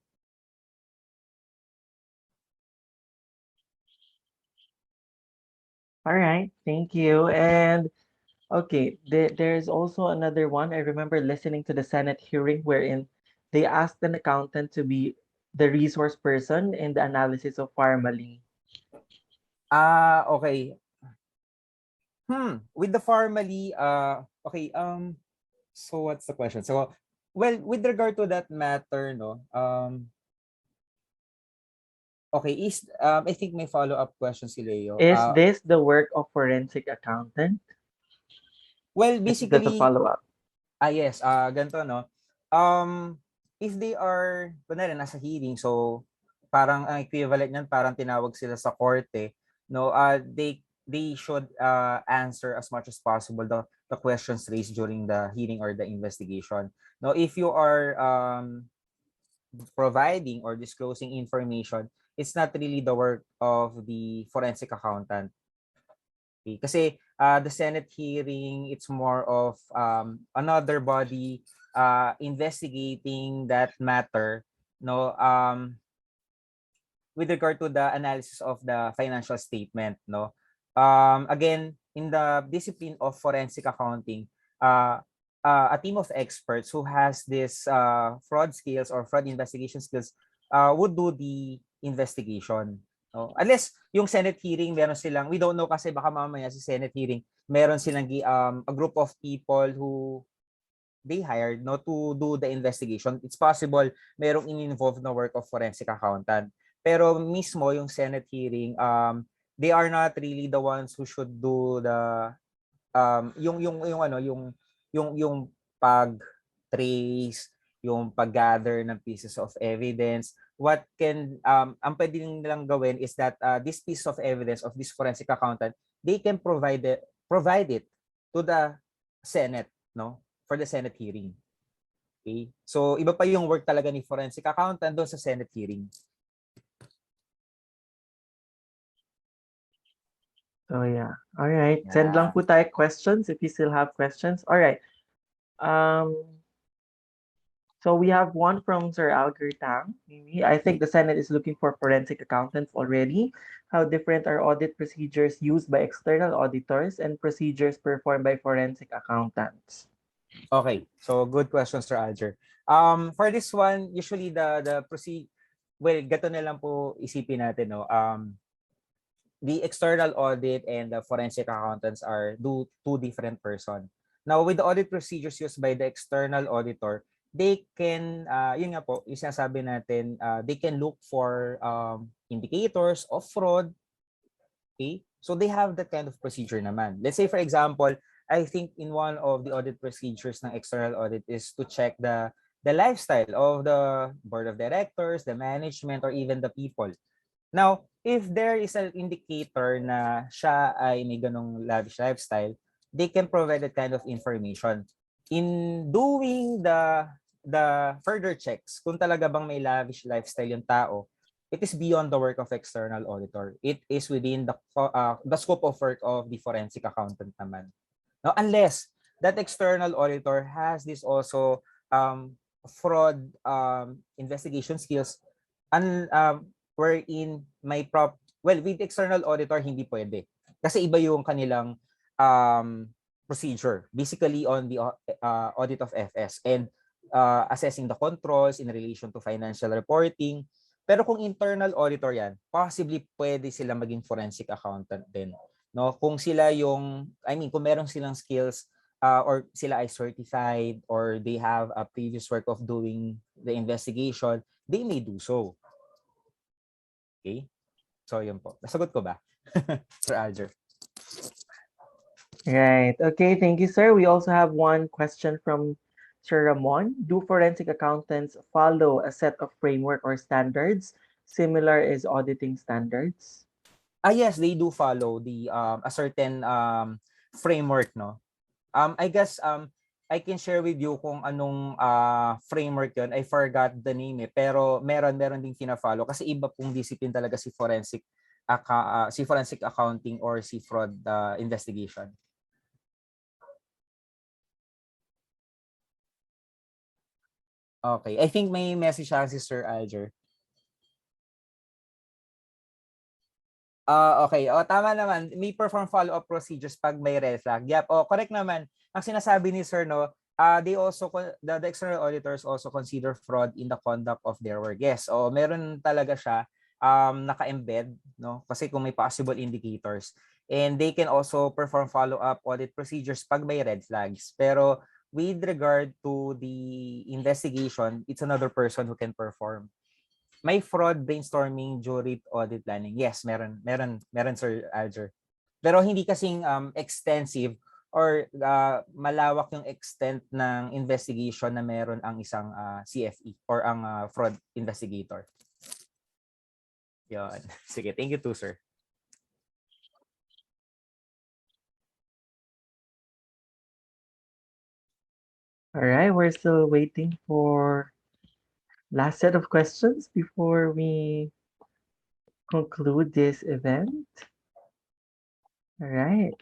All right, thank you. And okay, there's also another one. I remember listening to the Senate hearing wherein they asked an accountant to be the resource person in the analysis of formally. Okay. With the formally, okay, so what's the question? So, well, with regard to that matter, no, okay, I think may follow-up question si Leo. Is this the work of forensic accountant? Well, Is that a basically, follow-up? yes, ganito, no, if they are, kunwari, nasa hearing, so, parang ang equivalent niyan, parang tinawag sila sa korte, no, they should answer as much as possible the questions raised during the hearing or the investigation. Now, if you are providing or disclosing information, it's not really the work of the forensic accountant. Okay? Kasi the Senate hearing, it's more of another body investigating that matter, no, with regard to the analysis of the financial statement, no. Again, in the discipline of forensic accounting, a team of experts who has this fraud skills or fraud investigation skills would do the investigation. No? Unless yung Senate hearing, meron silang, we don't know kasi baka mamaya sa Senate hearing, meron silang a group of people who they hired, no, to do the investigation. It's possible merong in-involved na work of forensic accountant. Pero mismo yung Senate hearing, they are not really the ones who should do the yung pag-trace, yung pag-gather ng pieces of evidence. What can ang pwede nilang gawin is that this piece of evidence of this forensic accountant, they can provide it to the Senate, no, for the Senate hearing. Okay? So iba pa yung work talaga ni forensic accountant doon sa Senate hearing. So yeah. All right. Send lang po tayo questions if you still have questions. All right. So we have one from Sir Alger Tang. Maybe. I think the Senate is looking for forensic accountants already. How different are audit procedures used by external auditors and procedures performed by forensic accountants? Okay. So good question, Sir Alger. For this one, usually the procedure, well, gato na lang po isipin natin, no. The external audit and the forensic accountants are two different person. Now, with the audit procedures used by the external auditor, they can, yun nga po, yung sinasabi natin, they can look for indicators of fraud. Okay? So they have that kind of procedure naman. Let's say, for example, I think in one of the audit procedures ng external audit is to check the lifestyle of the board of directors, the management, or even the people. Now, if there is an indicator na siya ay may ganong lavish lifestyle, they can provide that kind of information. In doing the further checks, kung talaga bang may lavish lifestyle yung tao, it is beyond the work of external auditor. It is within the scope of work of the forensic accountant naman. Now, unless that external auditor has this also fraud investigation skills, wherein may with external auditor hindi pwede kasi iba yung kanilang procedure basically on the audit of FS and assessing the controls in relation to financial reporting. Pero kung internal auditor yan, possibly pwede sila maging forensic accountant din, no, kung sila yung kung meron silang skills or sila ay certified or they have a previous work of doing the investigation, they may do so. Okay? So, yun po. Nasagot ko ba? Sir Alger. Right. Okay, thank you, sir. We also have one question from Sir Ramon. Do forensic accountants follow a set of framework or standards similar as auditing standards? Yes, they do follow the a certain framework, no. I guess I can share with you kung anong framework yun. I forgot the name pero meron ding fina-follow kasi iba pong discipline talaga si forensic si forensic accounting or si fraud investigation? Okay, I think may message siya si Sir Alger. Okay. Tama naman. May perform follow-up procedures pag may red flag. Yep. Correct naman. Ang sinasabi ni Sir, no, they also, the external auditors also consider fraud in the conduct of their work. Yes. Meron talaga siya naka-embed, no? Kasi kung may possible indicators. And they can also perform follow-up audit procedures pag may red flags. Pero with regard to the investigation, it's another person who can perform. May fraud brainstorming during audit planning. Yes, meron Sir Alger. Pero hindi kasing extensive or malawak yung extent ng investigation na meron ang isang CFE or ang fraud investigator. Yan. Sige, thank you too, sir. All right, we're still waiting for last set of questions before we conclude this event. All right.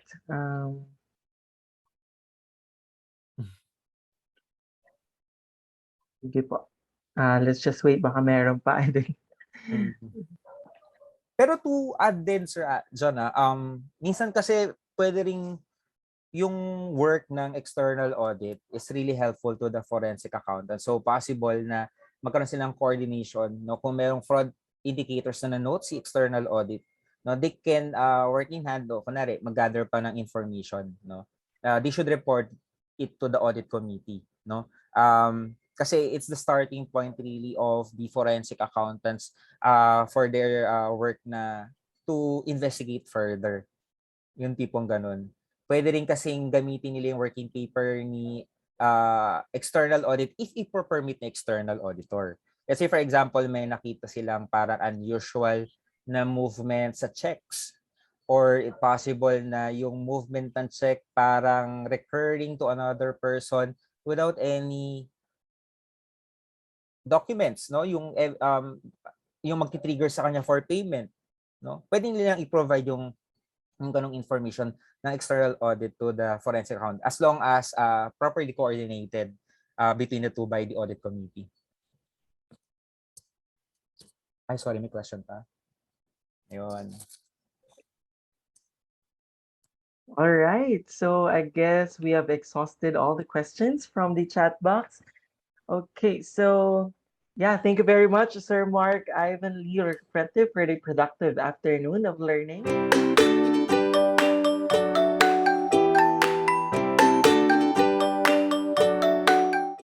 Sige po. Let's just wait. Baka meron pa. Pero to add din, Sir John, minsan kasi pwede ring yung work ng external audit is really helpful to the forensic accountant. So possible na magkaroon silang coordination, no, kung merong fraud indicators na na-note si external audit, no, they can work in hand, no, kunwari mag-gather pa ng information, no. They should report it to the audit committee, no. Kasi it's the starting point really of the forensic accountants for their work na to investigate further. Yung tipong ganun. Pwede rin kasing gamitin nila yung working paper ni external audit if ipo-permit na external auditor. Kasi for example, may nakita silang parang unusual na movement sa checks or possible na yung movement ng check parang recurring to another person without any documents, no? Yung magti-trigger sa kanya for payment, no? Pwede nilang i-provide yung ganong information ng external audit to the forensic account as long as properly coordinated between the two by the audit committee. Ay, sorry, may question pa. Ayun. All right. So I guess we have exhausted all the questions from the chat box. Okay, so yeah, thank you very much, Sir Mark, Ivan, Lee, Ricafrente, for the productive afternoon of learning.